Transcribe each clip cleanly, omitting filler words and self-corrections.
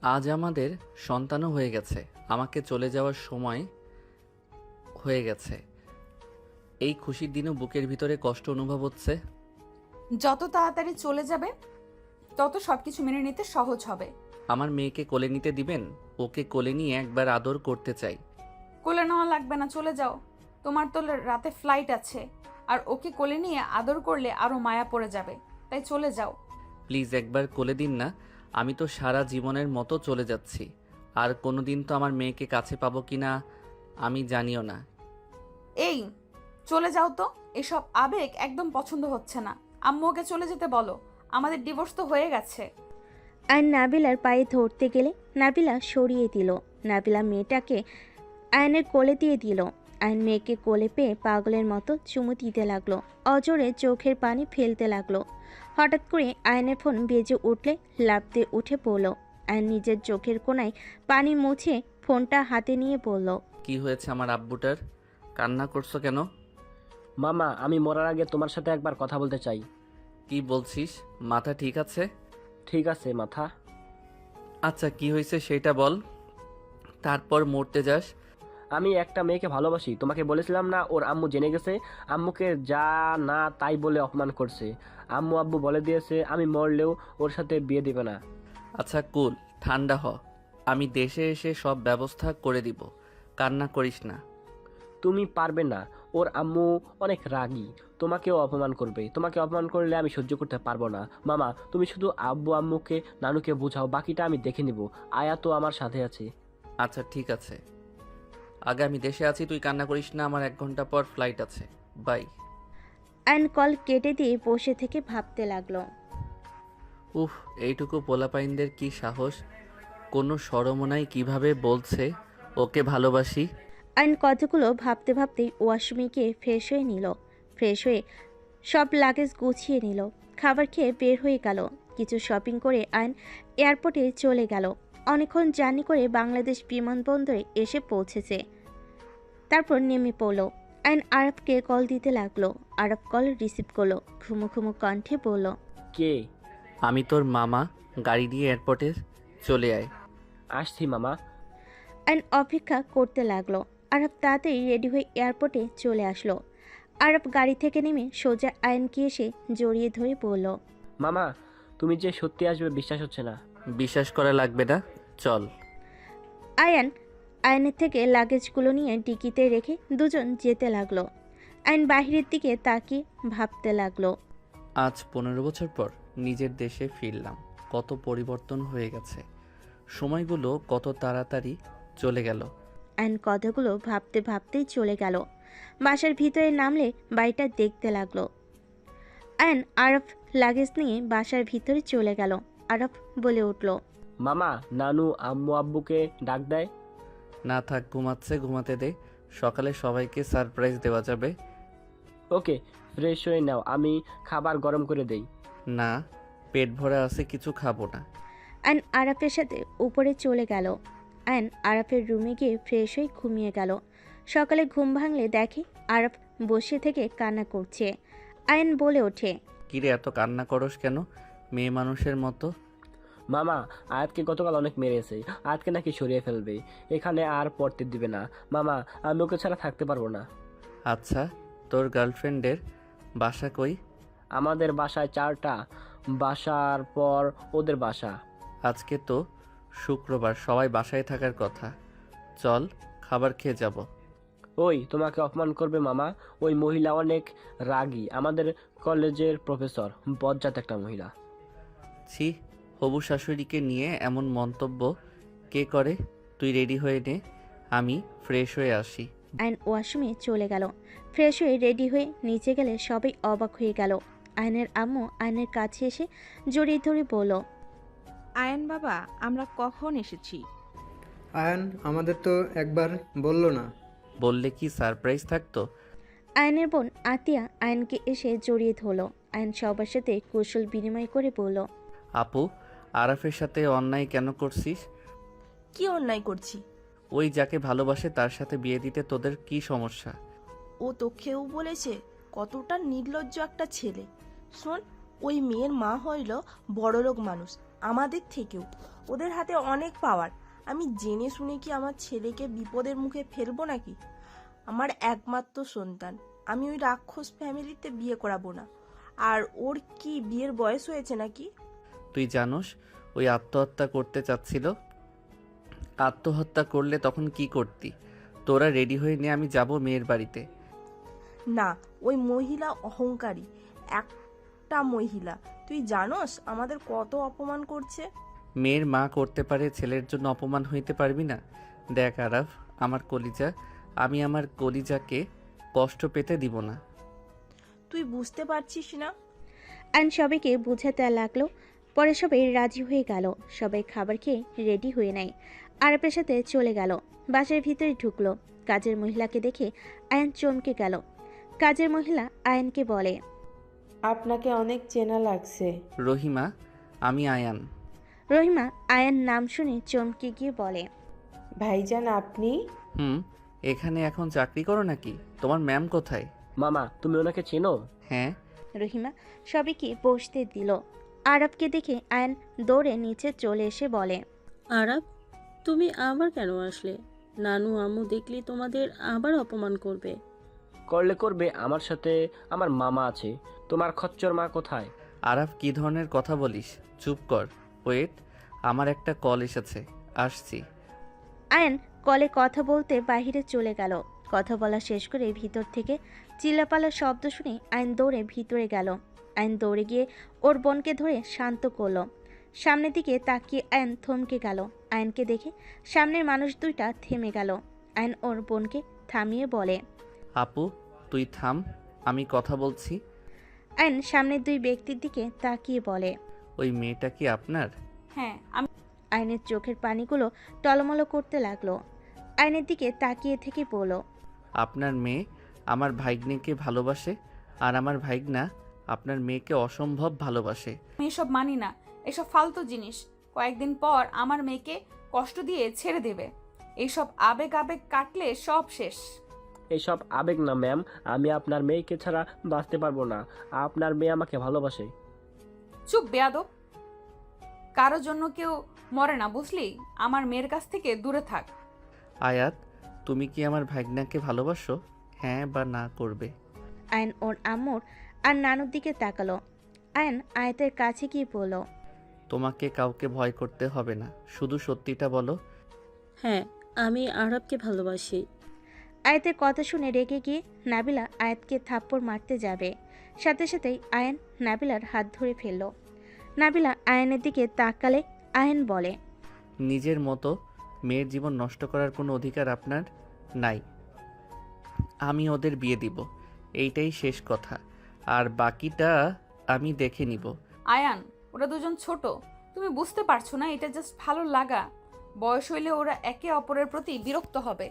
আজ আমাদের সন্তানও হয়ে গেছে। আমাকে চলে যাওয়ার সময় হয়ে গেছে। এই খুশির দিনও বুকের ভিতরে কষ্ট অনুভব হচ্ছে। যত তাড়াতাড়ি চলে যাবে তত সবকিছু মেনে নিতে সহজ হবে। আমার মেয়েকে কোলে নিতে দিবেন? ওকে কোলে নিয়ে একবার আদর করতে চাই। কোলে নেওয়া লাগবে না, চলে যাও। তোমার তো রাতে ফ্লাইট আছে, আর ওকে কোলে নিয়ে আদর করলে আরো মায়া পড়ে যাবে। তাই চলে যাও। প্লিজ একবার কোলে দিন না। আমি তো সারা জীবনের মতো চলে যাচ্ছি। আর কোনোদিন তো আমার মেয়েকে কাছে পাবো কিনা আমি জানিও না। এই, চলে যাও তো। এসব আবেগ একদম পছন্দ হচ্ছে না। আম্মু ওকে চলে যেতে বলো। আমাদের ডিভোর্স তো হয়ে গেছে। আর নাবিলার পায়ে ধরতে গেলে নাবিলা সরিয়ে দিল। নাবিলা মেয়েটাকে আয়নের কোলে দিয়ে দিল। আয়ন মেয়েকে কোলে পেয়ে পাগলের মতো চুমু দিতে লাগলো। অজরে চোখের পানি ফেলতে লাগলো। হঠাৎ করে আয়নের ফোন বেজে উঠলে লাফ দিয়ে উঠে পড়ল। আয়ন নিজের চোখের কোণায় পানি মুছে ফোনটা হাতে নিয়ে বলল, কি হয়েছে আমার আব্বুটার? কান্না করছো কেন? মামা, আমি মরার আগে তোমার সাথে একবার কথা বলতে চাই। কি বলছিস? মাথা ঠিক আছে? ঠিক আছে মাথা। আচ্ছা, কি হয়েছে সেটা বল, তারপর মরতে যাস। আমি একটা মেয়েকে ভালোবাসি, তোমাকে বলেছিলাম না? ওর আম্মু জেনে গেছে। আম্মুকে যা না তাই বলে অপমান করছে। আম্মু আব্বু বলে দিয়েছে আমি মরলেও ওর সাথে বিয়ে দিবে না। আচ্ছা কুল, ঠান্ডা হ। আমি দেশে এসে সব ব্যবস্থা করে দিব। কান্না করিস না। তুমি পারবে না। ওর আম্মু অনেক রাগী, তোমাকেও অপমান করবে। তোমাকে অপমান করলে আমি সহ্য করতে পারবো না। মামা, তুমি শুধু আব্বু আম্মুকে নানুকে বোঝাও, বাকিটা আমি দেখে নিব। আয়া তো আমার সাথে আছে। আচ্ছা ঠিক আছে, আগে আমি দেশে আছি, তুই কান্না করিস না। আমার 1 ঘন্টা পর ফ্লাইট আছে। বাই। আয়ন কল কেটে দিয়ে বসে থেকে ভাবতে লাগলো। উফ, এইটুকু পোলাপাইনদের কি সাহস! কোনো শরমও নাই, কিভাবে বলছে ওকে ভালোবাসি। আয়ন কতগুলো ভাবতে ভাবতেই ওয়াশরুমে ফ্রেশ হয়ে নিল। ফ্রেশ হয়ে সব লাগেজ গুছিয়ে নিল। খাবার খেয়ে বের হয়ে গেল। কিছু শপিং করে আয়ন এয়ারপোর্টে চলে গেল। অনেকক্ষণ জার্নি করে বাংলাদেশ বিমানবন্দরে এসে পৌঁছেছে। তারপর নেমে পড়ল। আয়ন আরবকে কল দিতে লাগলো। আরব কল রিসিভ করলো। ঘুমো ঘুমো কণ্ঠে বলল, কে? আমি তোর মামা, গাড়ি নিয়ে এয়ারপোর্টে চলে আয়। আসছি মামা। আয়ন অপেক্ষা করতে লাগলো। আরব তাড়াতাড়ি রেডি হয়ে এয়ারপোর্টে চলে আসলো। আরব গাড়ি থেকে নেমে সোজা আয়নকে এসে জড়িয়ে ধরে বলল, মামা, তুমি যে সত্যি আসবে বিশ্বাস হচ্ছে না। বিশ্বাস করা লাগবে না, চল। আয়ান আয়নের থেকে লাগেজগুলো নিয়ে ডিকিতে রেখে দুজন যেতে লাগলো। আয়ন বাহিরের দিকে তাকিয়ে ভাবতে লাগলো। আজ 15 বছর পর নিজের দেশে ফিরলাম। কত পরিবর্তন হয়ে গেছে। সময়গুলো কত তাড়াতাড়ি চলে গেল। আয়ন কথাগুলো ভাবতে ভাবতেই চলে গেল। বাসার ভিতরে নামলে বাড়িটা দেখতে লাগলো। আয়ন আরব লাগেজ নিয়ে বাসার ভিতরে চলে গেল। আরব বলে উঠল, মামা, নানু আম্মু আব্বুকে ডাক দেয়। না থাক, ঘুমাচ্ছে, ঘুমাতে দে। সকালে সবাইকে সারপ্রাইজ দেওয়া যাবে। ওকে, ফ্রেশ হয়ে নাও, আমি খাবার গরম করে দেই। না, পেট ভরা আছে, কিছু খাবো না। আয়ন আরাফের সাথে উপরে চলে গেল। আয়ন আরাফের রুমে গিয়ে ফ্রেশ হয়ে ঘুমিয়ে গেল। সকালে ঘুম ভাঙলে দেখে আরাফ বসে থেকে কান্না করছে। আয়ন বলে ওঠে, কিরে, এত কান্না করস কেন মেয়ে মানুষের মতো? মামা, আয়াতকে গতকাল অনেক মেরেছে। আয়াতকে নাকি সরিয়ে ফেলবে, এখানে আর পড়তে দিবে না। মামা, আমি ওকে ছাড়া থাকতে পারবো না। আচ্ছা, তোর গার্লফ্রেন্ডের বাসা কই? আমাদের বাসায় 4টা, বাসার পর ওদের বাসা। আজকে তো শুক্রবার, সবাই বাসায় থাকার কথা। চল, খাবার খেয়ে যাব। ওই তোমাকে অপমান করবে মামা। ওই মহিলা অনেক রাগী, আমাদের কলেজের প্রফেসর, বজ্জাত একটা মহিলা। ছি, হবু শাশুড়িকে নিয়ে এমন মন্তব্য কে করে? তুই রেডি হয়ে নে, আমি ফ্রেশ হয়ে আসি। আয়ন ওয়াশরুমে চলে গেল। ফ্রেশ হয়ে রেডি হয়ে নিচে গেলে সবাই অবাক হয়ে গেল। আয়নের আম্মু আয়নের কাছে এসে জড়িয়ে ধরে বলল, আয়ান বাবা, আমরা কখন এসেছি? আয়ান আমাদের তো একবার বলল না। বললে কি সারপ্রাইজ থাকতো? আয়নের বোন আতিয়া আয়নকে এসে জড়িয়ে ধরল। আয়ন সবার সাথে কৌশল বিনিময় করে বলল, আপু, আরাফের সাথে অন্যায় কেন করছিস? কি অন্যায় করছি? ওই যাকে ভালোবাসে তার সাথে বিয়ে দিতে তোদের কি সমস্যা? ও তোকেও বলেছে? কতটা নির্লজ্জ একটা ছেলে। শোন, ওই মেয়ের মা হইল বড়লোক মানুষ, আমাদের থেকেও। ওদের হাতে অনেক পাওয়ার। আমি জেনে শুনে কি আমার ছেলেকে বিপদের মুখে ফেলবো নাকি? আমার একমাত্র সন্তান, আমি ওই রাক্ষস ফ্যামিলিতে বিয়ে করাবো না। আর ওর কি বিয়ের বয়স হয়েছে নাকি? তুই জানোস ওই আত্মহত্যা করতে চাচ্ছিল? আত্মহত্যা করলে তখন কি করতি? তোরা রেডি হয়ে নে, আমি যাব মেয়ের বাড়িতে। না, ওই মহিলা অহংকারী একটা মহিলা। তুই জানোস আমাদের কত অপমান করছে? মেয়ের মা করতে পারে, ছেলের জন্য অপমান হইতে পারবি না? দেখ আরাফ, আমার কলিজা, আমি আমার কলিজাকে কষ্ট পেতে দিব না। তুই বুঝতে পারছিস না? আয়ন সবাইকে বোঝাতে লাগলো। পরে সবাই রাজি হয়ে গেল। সবাই খাবার খেয়ে রেডি হয়ে নেয়। আরাপের সাথে চলে গেল। বাসার ভিতরে ঢুকলো। কাজের মহিলাকে দেখে আয়ন চমকে গেল। কাজের মহিলা আয়নকে বলে, আপনাকে অনেক চেনা লাগছে। রহিমা, আমি আয়ান। রহিমা আয়ন নাম শুনে চমকে গিয়ে বলে, ভাইজান আপনি? এখানে এখন চাকরি করো নাকি? তোমার ম্যাম কোথায়? মামা, তুমি ওনাকে চেনো? হ্যাঁ। রহিমা সবাইকে বসতে দিল। আরবকে দেখে আয়ন দৌড়ে নিচে চলে এসে বলে, আরাব, তুমি আবার কেন আসলে? নানু আম্মু দেখলি তোমাদের আবার অপমান করবে। করলে করবে, আমার সাথে আমার মামা আছে। তোমার খচ্চর মা কোথায়? আরাফ, কি ধরনের কথা বলিস? চুপ কর। ওয়েট, আমার একটা কল এসেছে, আসছি। আয়ন কলে কথা বলতে বাইরে চলে গেল। কথা বলা শেষ করে ভিতর থেকে চিল্লাপাল্লার শব্দ শুনে আয়ন দৌড়ে ভিতরে গেল। আয়ন দৌড়ে গিয়ে ওর বোনকে ধরে শান্ত করলো। সামনের দিকে তাকিয়ে আয়ন থমকে গেল। আয়নকে দেখে সামনের মানুষ দুইটা থেমে গেল। আয়ন ওর বোনকে থামিয়ে বলে, আপু, তুই থাম, আমি কথা বলছি। আয়ন সামনের দুই ব্যক্তির দিকে তাকিয়ে বলে, ওই মেয়েটা কি আপনার? হ্যাঁ, আমি। আয়নের চোখের পানিগুলো টলমলো করতে লাগলো। আয়নের দিকে তাকিয়ে থেকে বলল, আপনার মেয়ে আমার ভাগ্নেকে ভালোবাসে, আর আমার ভাগ্না আপনার মেয়েকে অসম্ভব ভালোবাসে। এসব মানি না। এসব ফালতু জিনিস। কয়েকদিন পর আমার মেয়েকে কষ্ট দিয়ে ছেড়ে দেবে। এইসব আবেগ আবেগ কাটলে সব শেষ। এইসব আবেগ না ম্যাম, আমি আপনার মেয়েকে ছাড়া বাঁচতে পারবো না। আপনার মেয়ে আমাকে ভালোবাসে। চুপ বেয়াদব। কারোর জন্য কেউ মরে না, বুঝলি? আমার মেয়ের কাছ থেকে দূরে থাক। আয়াত, তুমি কি আমার ভাগ্নাকে ভালোবাসো? হ্যাঁ বা না করবে? আয়ন ওর আম্মুর আর নানুর দিকে তাকালো। আয়ন আয়াতের কাছে গিয়ে বলল, তোমাকে কাউকে ভয় করতে হবে না, শুধু সত্যিটা বলো। হ্যাঁ, আমি আরবকে ভালোবাসি। আয়াতের কথা শুনে রেগে গিয়ে নাবিলা আয়াতকে থাপ্পড় মারতে যাবে। সাথে সাথেই আয়ন নাবিলার হাত ধরে ফেলল। নাবিলা আয়নের দিকে তাকালে আয়ন বলে, নিজের মতো মেয়ের জীবন নষ্ট করার কোনো অধিকার আপনার নাই। আমি ওদের বিয়ে দিব, এইটাই শেষ কথা, আর বাকিটা আমি দেখে নিব। আয়ান, ওরা দুজন ছোট। তুমি বুঝতে পারছো না? এটা জাস্ট ভালো লাগা। বয়স হইলে ওরা একে অপরের প্রতি বিরক্ত হবে।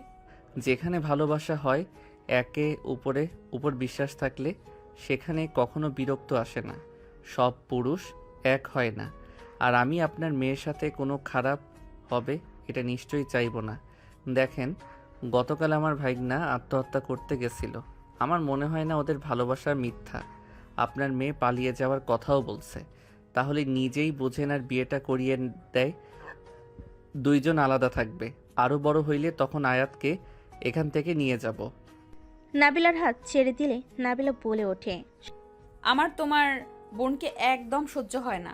যেখানে ভালোবাসা হয়, একে উপর বিশ্বাস থাকলে সেখানে কখনো বিরক্ত আসে না। সব পুরুষ এক হয় না, আর আমি আপনার মেয়ের সাথে কোনো খারাপ হবে এটা নিশ্চয়ই চাইবো না। দেখেন, গতকাল আমার ভাইগনা আত্মহত্যা করতে গেছিল। আমার মনে হয় না ওদের ভালোবাসা মিথ্যা। আপনার মেয়ে পালিয়ে যাওয়ার কথাও বলছে। তাহলে নিজেই বোঝেন আর বিয়েটা করিয়ে দেয়, দুইজন আলাদা থাকবে। আরও বড় হইলে তখন আয়াতকে এখান থেকে নিয়ে যাব। নাবিলার হাত ছেড়ে দিলে নাবিলা বলে ওঠে, আমার তোমার বোনকে একদম সহ্য হয় না।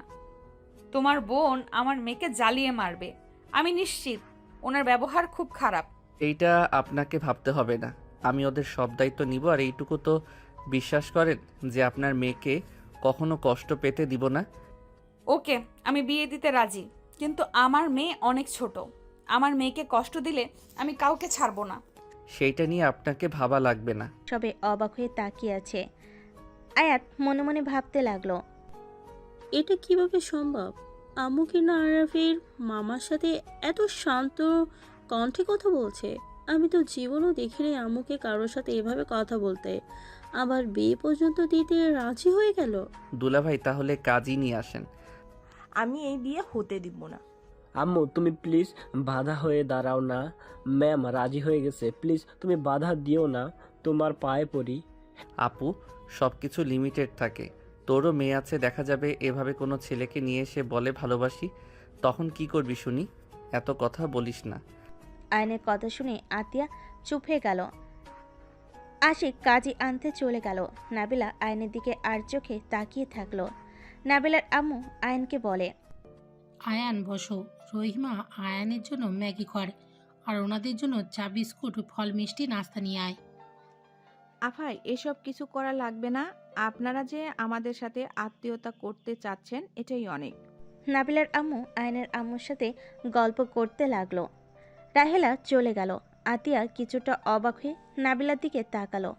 তোমার বোন আমার মেয়েকে জ্বালিয়ে মারবে। আমি নিশ্চিত ওনার ব্যবহার খুব খারাপ। এইটা আপনাকে ভাবতে হবে না, আমি ওদের সব দায়িত্ব নিব। আর এইটুকু তো বিশ্বাস করেন যে আপনার মেয়েকে কখনো কষ্ট পেতে দিব না। ওকে, আমি বিয়ে দিতে রাজি, কিন্তু আমার মেয়ে অনেক ছোট। আমার মেয়েকে কষ্ট দিলে আমি কাউকে ছাড়বো না। সেইটা নিয়ে আপনাকে ভাবা লাগবে না। সবে অবাক হয়ে তাকিয়ে আছে। আয়াত মনে মনে ভাবতে লাগলো, এটা কিভাবে সম্ভব? আম্মু কি না আরাফের মামার সাথে এত শান্ত কণ্ঠে কথা বলছে? আমি তো জীবনও দেখিনি আম্মুকে কারোর সাথে এভাবে কথা বলতে। আবার বিয়ে পর্যন্ত দিতে রাজি হয়ে গেল। দুলাভাই, তাহলে কাজই নিয়ে আসেন। আমি এই বিয়ে হতে দিব না। আম্মু, তুমি প্লিজ বাধা হয়ে দাঁড়াও না। ম্যাম রাজি হয়ে গেছে, প্লিজ তুমি বাধা দিও না, তোমার পায়ে পড়ি। আপু, সব কিছু লিমিটেড থাকে। তোরও মেয়ে আছে, দেখা যাবে এভাবে কোনো ছেলেকে নিয়ে এসে বলে ভালোবাসি, তখন কি করবি শুনি? এত কথা বলিস না। আয়নের কথা শুনে আতিয়া চুপ হয়ে গেল। আশিক কাজী আনতে চলে গেল। নাবিলা আয়নের দিকে আর চোখে তাকিয়ে থাকলো। নাবিলার আম্মু আয়নকে বলে, আয়ান বসো। রহিমা আয়ানের জন্য ম্যাগি করে আর ওনাদের জন্য চা বিস্কুট ফল মিষ্টি নাস্তা নিয়ে আয়। আফাই, এসব কিছু করা লাগবে না। আপনারা যে আমাদের সাথে আত্মীয়তা করতে চাচ্ছেন এটাই অনেক। নাবিলার আম্মু আয়নের আম্মুর সাথে গল্প করতে লাগলো। রাহেলা চলে গেল। আতিয়া কিছুটা অবাক হয়ে নাবিলার দিকে তাকালো।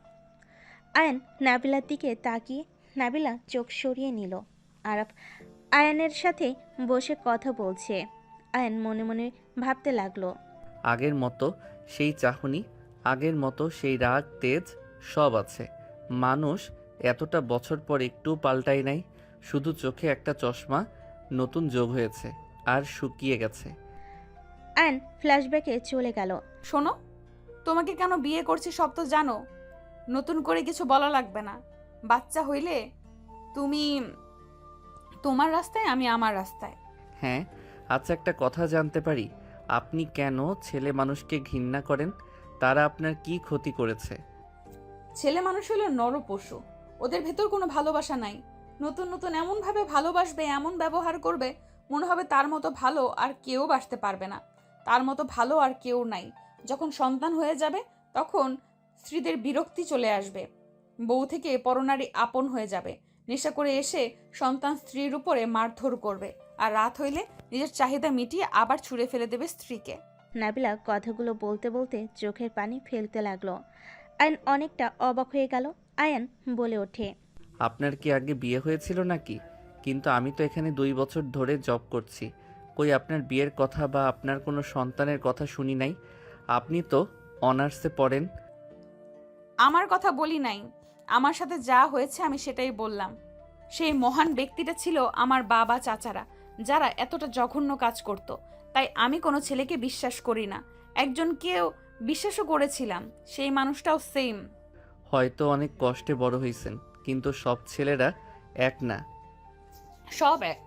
আয়ন নাবিলার দিকে তাকিয়ে নাবিলা চোখ সরিয়ে নিল। আরাফ আয়নের সাথে বসে কথা বলছে। আয়ন মনে মনে ভাবতে লাগলো, আগের মতো সেই চাহনি, আগের মতো সেই রাগ তেজ সব আছে। মানুষ এতটা বছর পর একটু পাল্টাই নাই, শুধু চোখে একটা চশমা নতুন যোগ হয়েছে আর শুকিয়ে গেছে। আয়ন ফ্ল্যাশব্যাকে চলে গেল। শোনো, তোমাকে কেন বিয়ে করছি সব তো জানো। নতুন করে কিছু বলা লাগবে না। বাচ্চা হইলে তুমি তোমার রাস্তায়, আমি আমার রাস্তায়। হ্যাঁ, আচ্ছা একটা কথা জানতে পারি? আপনি কেন ছেলে মানুষকে ঘৃণা করেন? তারা আপনার কি ক্ষতি করেছে? ছেলে মানুষ হলো নর পশু, ওদের ভেতর কোনো ভালোবাসা নাই। নতুন নতুন এমনভাবে ভালোবাসবে, এমন ব্যবহার করবে, মনে হবে তার মতো ভালো আর কেউ বাসতে পারবে না, তার মতো ভালো আর কেউ নাই। যখন সন্তান হয়ে যাবে তখন স্ত্রীদের বিরক্তি চলে আসবে, বউ থেকে পরনারী আপন হয়ে যাবে। নেশা করে এসে সন্তান স্ত্রীর উপরে মারধর করবে, আর রাত হইলে নিজের চাহিদা মিটিয়ে আবার ছুঁড়ে ফেলে দেবে স্ত্রীকে। নাবিলা কথাগুলো বলতে বলতে চোখের পানি ফেলতে লাগলো। আয়ন অনেকটা অবাক হয়ে গেল। আয়ন বলে ওঠে, আপনার কি আগে বিয়ে হয়েছিল নাকি? কিন্তু আমি তো এখানে 2 বছর ধরে জব করছি, কই আপনার বিয়ের কথা বা আপনার কোনো সন্তানের কথা শুনি নাই। আপনি তো অনার্সে পড়েন। আমার কথা বলি নাই, আমার সাথে যা হয়েছে আমি সেটাই বললাম। সেই মহান ব্যক্তিটা ছিল আমার বাবা চাচারা, যারা এতটা জঘন্য কাজ করত। তাই আমি কোনো ছেলেকে বিশ্বাস করি না। একজনকেও বিশ্বাসও করেছিলাম, সেই মানুষটাও সেম। হয়তো অনেক কষ্টে বড় হয়েছেন, কিন্তু সব ছেলেরা এক না। সব এক।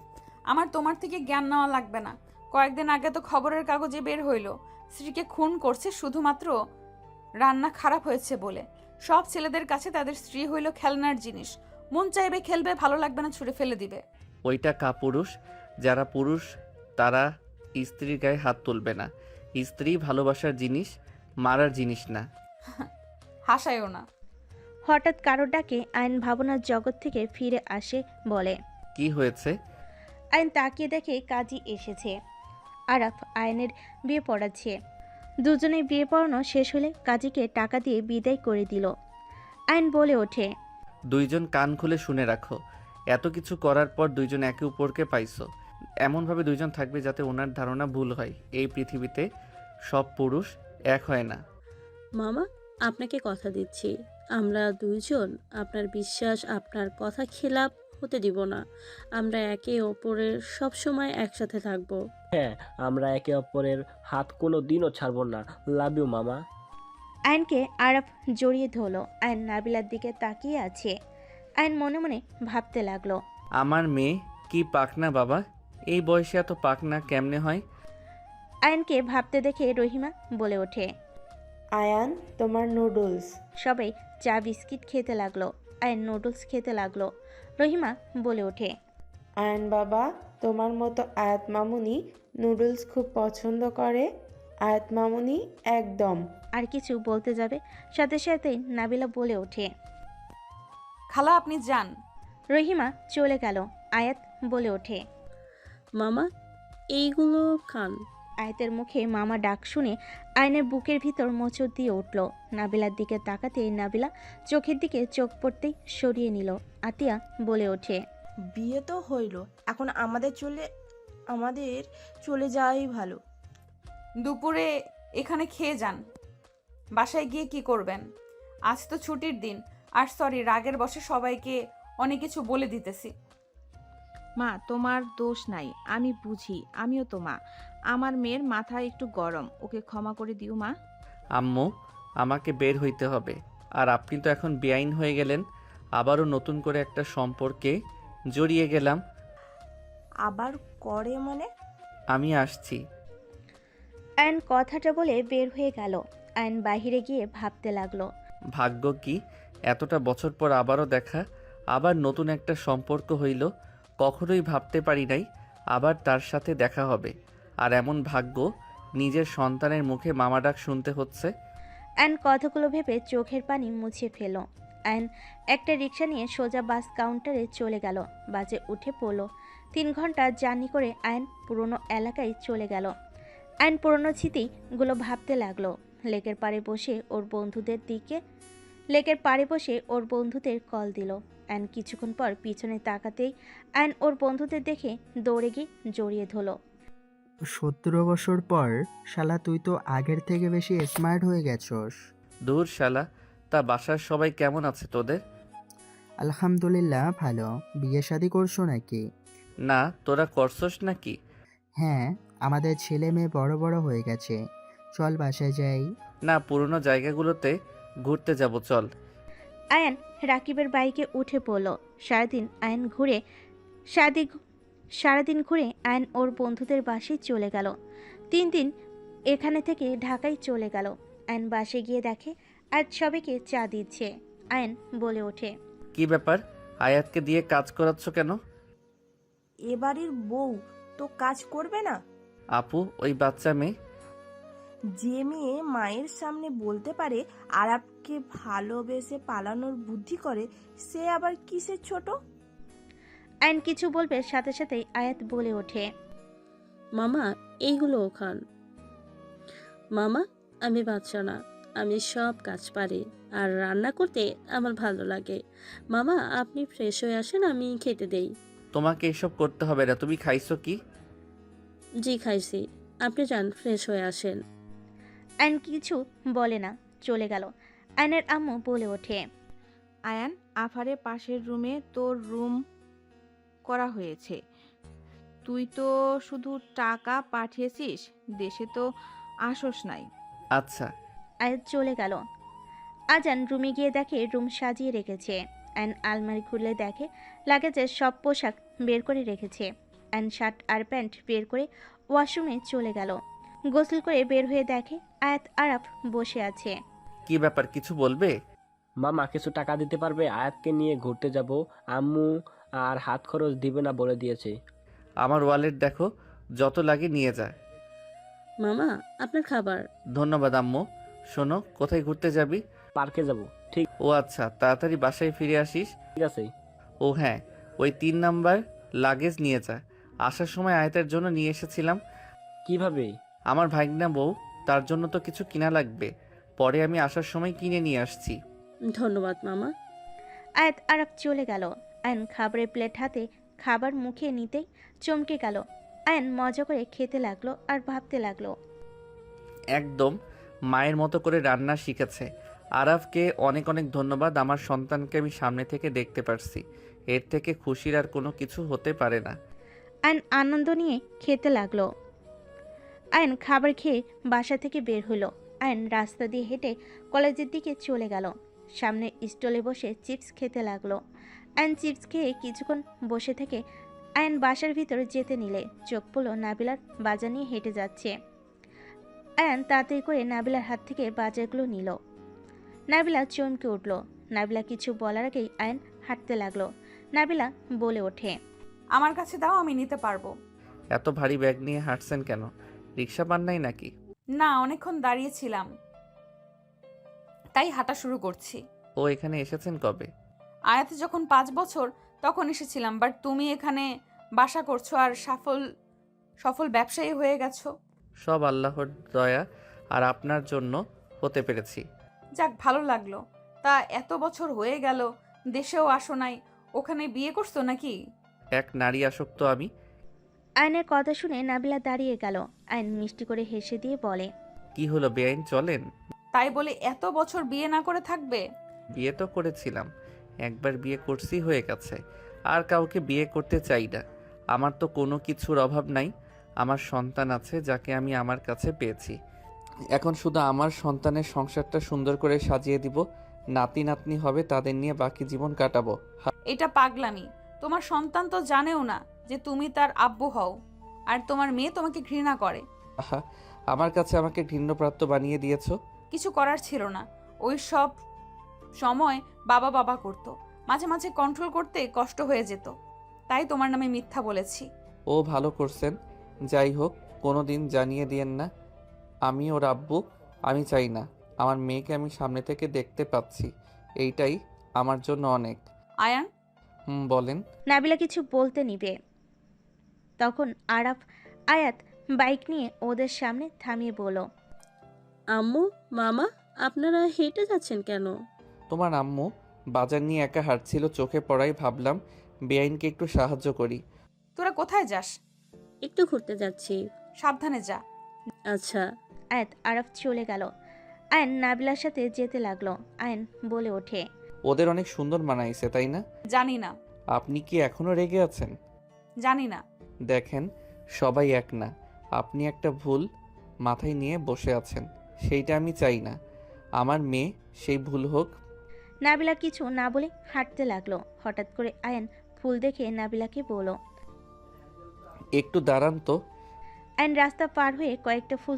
আমার তোমার থেকে জ্ঞান নেওয়া লাগবে না। কয়েকদিন আগে তো খবরের কাগজে বের হইল স্ত্রীকে খুন করছে শুধুমাত্র রান্না খারাপ হয়েছে বলে। সব ছেলেদের কাছে তাদের স্ত্রী হইল খেলনার জিনিস, মন চাইবে খেলবে, ভালো লাগবে না ছুঁড়ে ফেলে দিবে। ওইটা কাপুরুষ। যারা পুরুষ তারা স্ত্রীর গায়ে হাত তুলবে না। স্ত্রী ভালোবাসার জিনিস, মারার জিনিস না। হাসায়ও না। হঠাৎ কারো ডাকে আয়ন ভাবনার জগৎ থেকে ফিরে আসে। বলে, কি হয়েছে? আয়ন তাকিয়ে দেখে কাজী এসেছে। আরাফ আয়নের বিয়ে পড়াচ্ছে। দুজনে বিয়ে পড়ানো শেষ হলে কাজীকে টাকা দিয়ে বিদায় করে দিল। আয়ন বলে ওঠে, দুইজন কান খুলে শুনে রাখো, এত কিছু করার পর দুইজন একে অপরকে পাইছো। এমনভাবে দুইজন থাকবে যাতে ওনার ধারণা ভুল হয়। এই পৃথিবীতে সব পুরুষ এক হয় না। মামা, আপনাকে কথা দিচ্ছি, আমরা দুইজন আপনার বিশ্বাস, আপনার কথা খেলাপ হতে দিব না। আমরা একে অপরের সব সময় একসাথে থাকব। হ্যাঁ, আমরা একে অপরের হাত কোনো দিনও ছাড়বো না। লাভ ইউ মামা। আয়নকে আরাফ জড়িয়ে ধরল। আয়ন নাবিলার দিকে তাকিয়ে আছে। আয়ন মনে মনে ভাবতে লাগলো, আমার মেয়ে কি পাকনা বাবা? এই বয়সে এত পাকনা কেমনে হয়? আয়নকে ভাবতে দেখে রহিমা বলে ওঠে, আয়ান, তোমার নুডলস। সবাই চা বিস্কিট খেতে লাগলো। আয়ন নুডলস খেতে লাগলো। রহিমা বলে ওঠে, আয়ান বাবা, তোমার মতো আয়াত মামুনি নুডলস খুব পছন্দ করে। আয়াত মামুনি একদম। আর কিছু বলতে যাবে, সাথে সাথেই নাবিলা বলে ওঠে, খালা আপনি যান। রহিমা চলে গেল। আয়াত বলে ওঠে, মামা, এইগুলো খান। আয়াতের মুখে মামা ডাক শুনে আয়নের বুকের ভিতর মোচড় দিয়ে উঠল। নাবিলার দিকে তাকাতে নাবিলা চোখের দিকে চোখ পড়তেই সরিয়ে নিল। আতিয়া বলে ওঠে, বিয়ে তো হইল, এখন আমাদের চলে যাওয়াই ভালো। দুপুরে এখানে খেয়ে যান। বাসায় গিয়ে কি করবেন? আজ তো ছুটির দিন। আর সরি, রাগের বশে সবাইকে অনেক কিছু বলে দিতেছি। মা, তোমার দোষ নাই, আমি বুঝি, আমিও তো মা। আমার মেয়ের মাথা একটু গরম, ওকে ক্ষমা করে দিও মা। আম্মু, আমাকে বের হইতে হবে। আর আপনি তো এখন বেআইন হয়ে গেলেন, আবারও নতুন করে একটা সম্পর্কে জড়িয়ে গেলাম। আবার করে মানে? আমি আসছি। আয়ন কথাটা বলে বের হয়ে গেল। আয়ন বাইরে গিয়ে ভাবতে লাগলো। ভাগ্য কি, এতটা বছর পর আবারও দেখা, আবার নতুন একটা সম্পর্ক হইল। কখনোই ভাবতে পারি নাই আবার তার সাথে দেখা হবে। আর এমন ভাগ্য, নিজের সন্তানের মুখে মামা ডাক শুনতে হচ্ছে। আয়ন কথাগুলো ভেবে চোখের পানি মুছে ফেল। আয়ন একটা রিক্সা নিয়ে সোজা বাস কাউন্টারে চলে গেল। বাসে উঠে পড়ল। 3 ঘন্টা জার্নি করে আয়ন পুরনো এলাকায় চলে গেল। আয়ন পুরনো স্মৃতিগুলো ভাবতে লাগলো। লেকের পাড়ে বসে ওর বন্ধুদের কল দিল। আয়ন কিছুক্ষণ পর পিছনে তাকাতেই আয়ন ওর বন্ধুদের দেখে দৌড়ে গিয়ে জড়িয়ে ধরল। 17 বছর পর শালা তুই তো আগের থেকে বেশি স্মার্ট হয়ে গেছস। দূর শালা, তা বাসার সবাই কেমন আছে তোদের? আলহামদুলিল্লাহ ভালো। বিয়ে শাদী করছো নাকি? না, তোরা করছস নাকি? হ্যাঁ, আমাদের ছেলে মেয়ে বড় বড় হয়ে গেছে। চল বাসায় যাই। না, পুরনো জায়গাগুলোতে ঘুরতে যাব, চল। আয়ান রাকিবের বাইকে উঠে পড়ল। সারাদিন ঘুরে আয়ন ওর বন্ধুদের বাসায় চলে গেল। 3 দিন এখানে থেকে ঢাকায় চলে গেল। আয়ন বাসে গিয়ে দেখে আজ সবাইকে চা দিচ্ছে। আয়ন বলে ওঠে, কি ব্যাপার, আয়াতকে দিয়ে কাজ করাচ্ছ কেন? এ বাড়ির বউ তো কাজ করবে না? আপু, ওই বাচ্চা মেয়ে। যে মেয়ে মায়ের সামনে বলতে পারে আরাবকে ভালোবেসে পালানোর বুদ্ধি করে, সে আবার কিসের ছোট? আয়ন কিছু বলবে সাথে সাথেই আয়াত বলে ওঠে, মামা এইগুলো খান। মামা, আমি বাচ্চা না, আমি সব কাজ পারি, আর রান্না করতে আমার ভালো লাগে। মামা আপনি ফ্রেশ হয়ে আসেন, আমি খেতে দেই। তোমাকে এসব করতে হবে না, তুমি খাইছো কি? জি খাইছি, আপনি যান ফ্রেশ হয়ে আসেন। আয়ন কিছু বলে না, চলে গেল। আয়নের আম্মু বলে ওঠে, আয়ান, আফারের পাশের রুমে তোর রুম করা হয়েছে। তুই তো শুধু টাকা পাঠিয়েছিস, দেশে তো আসস নাই। আচ্ছা। আয়াত চলে গেল। আজান রুমে গিয়ে দেখে রুম সাজিয়ে রেখেছে। অ্যান আলমারি খুলে দেখে লাগেজের সব পোশাক বের করে রেখেছে। অ্যান শার্ট আর প্যান্ট বের করে ওয়াশরুমে চলে গেল। গোসল করে বের হয়ে দেখে আয়াত আরাফ বসে আছে। কি ব্যাপার, কিছু বলবে? মামা কিছু টাকা দিতে পারবে? আয়াতকে নিয়ে ঘুরতে যাব। আম্মু আর হাত খরচ দিবে না বলে দিয়েছে। আমার ওয়ালেট দেখো, যত লাগে নিয়ে যায়। মামা আপনার খাবার। ধন্যবাদ আম্মু। শোনো, কোথায় ঘুরতে যাবি? পার্কে যাব। ঠিক ও আচ্ছা, তাড়াতাড়ি বাসায় ফিরে আসিস। আছে। ও হ্যাঁ, ওই 3 নাম্বার লাগেজ নিয়ে যা। আসার সময় আয়াতের জন্য নিয়ে এসেছিলাম। কিভাবে? আমার ভাগনা বউ, তার জন্য তো কিছু কিনা লাগবে, পরে আমি আসার সময় কিনে নিয়ে আসছি। ধন্যবাদ মামা। আয়াত আরাফ চলে গেল। আয়ন খাবারের প্লেট হাতে খাবার মুখে নিতেই চমকে গেল। আয়ন মজা করে খেতে লাগলো আর ভাবতে লাগলো, একদম মায়ের মতো করে রান্না শিখেছে। আরাফকে অনেক অনেক ধন্যবাদ। আমার সন্তানকে আমি সামনে থেকে দেখতে পারছি, এর থেকে খুশির আর কোনো কিছু হতে পারে না। আয়ন আনন্দ নিয়ে খেতে লাগলো। আয়ন খাবার খেয়ে বাসা থেকে বের হলো। আয়ন রাস্তা দিয়ে হেঁটে কলেজের দিকে চলে গেল। সামনে স্টলে বসে চিপস খেতে লাগলো। আয়ন চিপস খেয়ে কিছুক্ষণ বসে থেকে আয়ন বাসার ভিতর যেতে নিলে চোখ পড়ল নাবিলার বাজার নিয়ে হেঁটে যাচ্ছে। আয়ন তাড়াতাড়ি করে নাবিলার হাত থেকে বাজারগুলো নিল। নাবিলা চমকে উঠল। নাবিলা কিছু বলার আগেই আয়ন হাঁটতে লাগলো। নাবিলা বলে ওঠে, আমার কাছে দাও, আমি নিতে পারবো। এত ভারী ব্যাগ নিয়ে হাঁটছেন কেন? রিক্সা পান নাই নাকি? না, অনেকক্ষণ দাঁড়িয়েছিলাম, তাই হাঁটা শুরু করছি। ও এখানে এসেছেন কবে? আয়াতে যখন 5 বছর তখন এসেছিলাম, বাট তুমি এখানে বাসা করছো আর সফল ব্যবসায়ী হয়ে গেছো। সব আল্লাহর দয়া আর আপনার জন্য হতে পেরেছি। যাক, ভালো লাগলো। তা এত বছর হয়ে গেল, দেশেও আসো নাই, ওখানে বিয়ে করছো নাকি? এক নারী আসক্ত আমি। আয়নের কথা শুনে নাবিলা দাঁড়িয়ে গেল। আয়ন মিষ্টি করে হেসে দিয়ে বলে, কি হলো বেআইন, চলেন? তাই বলে এত বছর বিয়ে না করে থাকবে? বিয়ে তো করেছিলাম, একবার বিয়ে করছি, হয়ে গেছে। আর কাউকে বিয়ে করতে চাই না। আমার তো কোনো কিছুর অভাব নাই। আমার সন্তান আছে, যাকে আমি আমার কাছে পেয়েছি। এখন শুধু আমার সন্তানের সংসারটা সুন্দর করে সাজিয়ে দিব। নাতি নাতনি হবে, তাদের নিয়ে বাকি জীবন কাটাবো। এটা পাগলামি। তোমার সন্তান তো জানেও না যে তুমি তার আব্বু হও। আর তোমার মেয়ে তোমাকে ঘৃণা করে। আহা, আমার কাছে আমাকে ঘৃণ্যপ্রাপ্ত বানিয়ে দিয়েছো। কিছু করার ছিল না। ওই সব সময় বাবা বাবা করতো, মাঝে মাঝে কন্ট্রোল করতে কষ্ট হয়ে যেত, তাই তোমার নামে মিথ্যা বলেছি। ও ভালো করছেন। যাই হোক, কোনো দিন জানিয়ে দিয়েন না আমি ওর আব্বু। আমি চাই না আমার মেয়েকে আমি সামনে থেকে দেখতে পাচ্ছি, এইটাই আমার জন্য অনেক। আয়ান, বলেন। নাবিলা কিছু বলতে নিবে, তখন আয়াত বাইক নিয়ে ওদের সামনে থামিয়ে বলল, আম্মু, মামা, আপনারা হেঁটে যাচ্ছেন কেন? তোমার আম্মু বাজার নিয়ে একা হাঁটছিল, চোখে পড়াই ভাবলাম বেআইনকে একটু সাহায্য করি। তোরা কোথায় যাস? একটু ঘুরতে যাচ্ছি। সাবধানে যা। আচ্ছা। আয়াত আরাফ চলে গেল। আয়ন নাবিলার সাথে যেতে লাগলো। আয়ন বলে ওঠে, ওদের অনেক সুন্দর মানাইছে, তাই না? জানি না। আপনি কি এখনো রেগে আছেন? জানি না। দেখেন, সবাই এক না। আপনি একটা ভুল মাথায় নিয়ে বসে আছেন, সেইটা আমি চাই না আমার মেয়ে সেই ভুল হোক। নাবিলা কিছু না বলে হাঁটতে লাগলো। হঠাৎ করে আয়ন ফুল দেখে নাবিলাকে বলল, একটু দাঁড়ান তো। আয়ন রাস্তা পার হয়ে কয়েকটা ফুল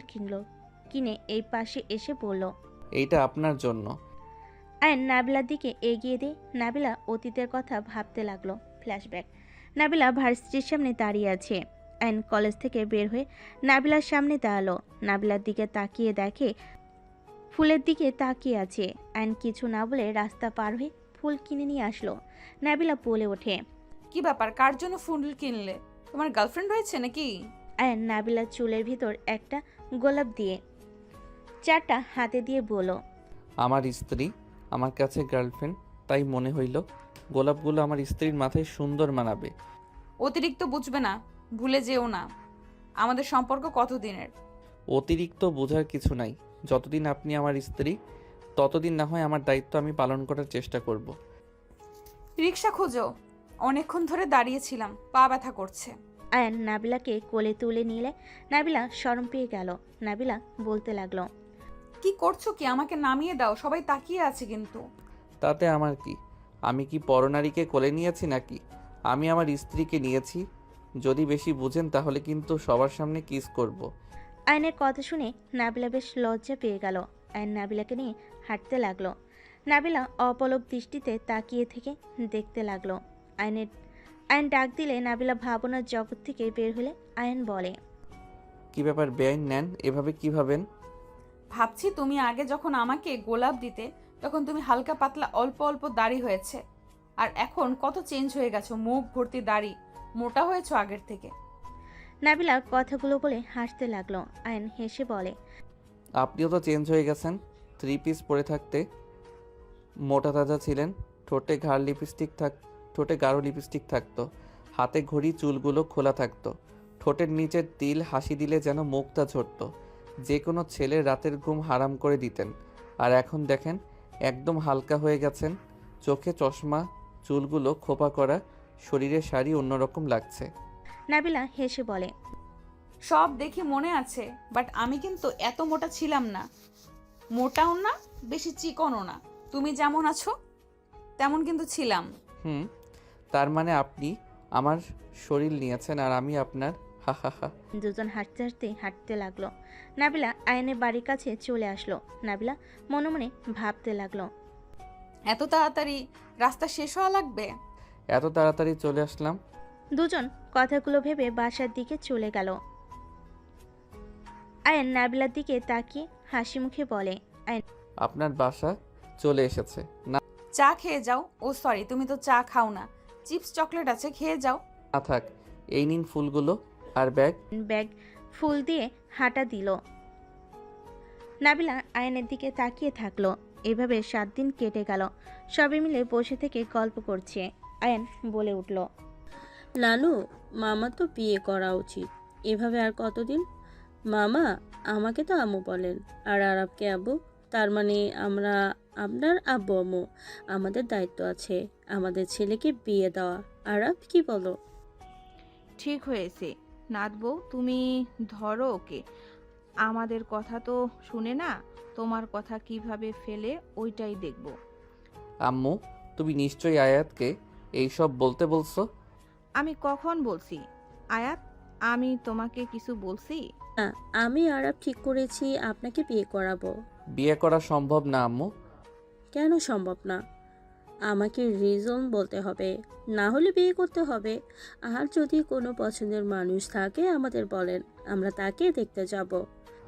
কিনে এই পাশে এসে বলল, এইটা আপনার জন্য। আয়ন নাবিলার দিকে এগিয়ে দিয়ে নাবিলা অতীতের কথা ভাবতে লাগলো। ফ্ল্যাশব্যাক। নাবিলা ভার্সিটির সামনে দাঁড়িয়ে আছে। আয়ন কলেজ থেকে বের হয়ে নাবিলার সামনে দাঁড়ালো। নাবিলার দিকে তাকিয়ে দেখে ফুলের দিকে তাকিয়ে আছে। আয়ন কিছু না বলে রাস্তা পার হয়ে ফুল কিনে নিয়ে আসলো। নাবিলা বলে ওঠে, কি ব্যাপার, কার জন্য ফুল কিনলে? তোমার গার্লফ্রেন্ড হয়েছে নাকি? আয়ন নাবিলার চুলের ভিতর একটা গোলাপ দিয়ে 4টা হাতে দিয়ে বলল, আমার স্ত্রী আমার কাছে গার্লফ্রেন্ড, তাই মনে হইল গোলাপগুলো আমার স্ত্রীর মাথায় সুন্দর মানাবে। অতিরিক্ত বুঝবে না, ভুলে যেও না আমাদের সম্পর্ক কতদিনের। অতিরিক্ত বোঝার কিছু নাই। যতদিন আপনি আমার স্ত্রী, ততদিন না হয় আমার দায়িত্ব আমি পালন করার চেষ্টা করব। রিক্সা খোঁজো, অনেকক্ষণ ধরে দাঁড়িয়েছিলাম, পা ব্যথা করছে। আয়ন নাবিলাকে কোলে তুলে নিলে নাবিলা শরম পেয়ে গেল। নাবিলা বলতে লাগলো, কি করছো কি? আমাকে নামিয়ে দাও, সবাই তাকিয়ে আছে কিন্তু। তাতে আমার কি? আমি কি পরনারীকে কোলে নিয়েছি নাকি? আমি আমার স্ত্রীকে নিয়েছি। যদি বেশি বুঝেন তাহলে কিন্তু সবার সামনে কিস করব। আয়নের কথা শুনে নাবিলা বেশ লজ্জা পেয়ে গেল। আয়ন নাবিলাকে নিয়ে হাঁটতে লাগলো। নাবিলা অপলক দৃষ্টিতে তাকিয়ে থেকে দেখতে লাগলো। আয়ন ডাক দিলে নাবিলা ভাবনার জগৎ থেকে বের হলে আয়ন বলে, কি ব্যাপার বেআইন নেন এভাবে কি ভাবেন? ভাবছি তুমি আগে যখন আমাকে গোলাপ দিতে তখন তুমি হালকা পাতলা অল্প অল্প দাড়ি হয়েছে, আর এখন কত চেঞ্জ হয়ে গেছো, মুখ ভর্তি দাড়ি, মোটা হয়েছো আগের থেকে। নাবিলা কথাগুলো বলে হাসতে লাগলো। আয়ন হেসে বলে, আপনিও তো চেঞ্জ হয়ে গেছেন। 3 পিস পরে থাকতে মোটা তাজা ছিলেন। ঠোঁটে গাঢ় লিপস্টিক থাকতো, হাতে ঘড়ি, চুলগুলো খোলা থাকতো, ঠোঁটের নিচের তিল হাসি দিলে যেন মুখটা ঝরতো। যে কোনো ছেলের রাতের ঘুম হারাম করে দিতেন। আর এখন দেখেন একদম হালকা হয়ে গেছেন, চোখে চশমা, চুলগুলো খোপা করা, শরীরে শাড়ি, অন্যরকম লাগছে। নাবিলা হেসে বলে, সব দেখি মনে আছে, বাট আমি কিন্তু এত মোটা ছিলাম না, মোটাও না বেশি চিকনও না, তুমি যেমন আছো তেমন কিন্তু ছিলাম। তার মানে আপনি আমার শরীর নিয়েছেন আর আমি আপনার। হা হা হা। দুজন হাঁটতে লাগলো। নাবিলা আয়নের বাড়ির কাছে চলে আসলো। নাবিলা মনে মনে ভাবতে লাগলো, এত তাড়াতাড়ি রাস্তা শেষ হওয়া লাগবে? এত তাড়াতাড়ি চলে আসলাম। দুজন কথাগুলো ভেবে বাসার দিকে চলে গেল। আয়ন নাবিলার দিকে তাকিয়ে হাসি মুখে বলে, আপনার বাসা চলে এসেছে না? চা খেয়ে যাও। ও সরি, তুমি তো চা খাও না। চিপস চকলেট আছে, খেয়ে যাও। না থাক, এই নিন ফুলগুলো আর ব্যাগ ফুল দিয়ে হাঁটা দিল। নাবিলা আয়নের দিকে তাকিয়ে থাকলো। এভাবে 7 দিন কেটে গেল। সবাই মিলে বসে থেকে গল্প করছে। আয়ন বলে উঠল, নানু, মামা তো বিয়ে করা উচিত। এভাবে আর কতদিন? মামা আমাকে তো আম্মু বলেন, আর আরবকে আব্বু। তার মানে আমরা আপনার আব্বু আম্মু। আমাদের দায়িত্ব আছে আমাদের ছেলেকে বিয়ে দেওয়া। আরব, কি বলো? ঠিক হয়েছে নাত বউ, তুমি ধরো ওকে। আমাদের কথা তো শুনে না, তোমার কথা কিভাবে ফেলে ওইটাই দেখব। আম্মু, তুমি নিশ্চয়ই আয়াতকে এইসব বলতে বলছো? আমি কখন বলছি? আয়াত আমি তোমাকে কিছু বলছি? না, আমি আরাপ ঠিক করেছি আপনাকে বিয়ে করাবো। বিয়ে করা সম্ভব না আম্মু। কেন সম্ভব না? আমাকে রিজন বলতে হবে, না হলে বিয়ে করতে হবে। আর যদি কোনো পছন্দের মানুষ থাকে আমাদের বলেন, আমরা তাকে দেখতে যাব।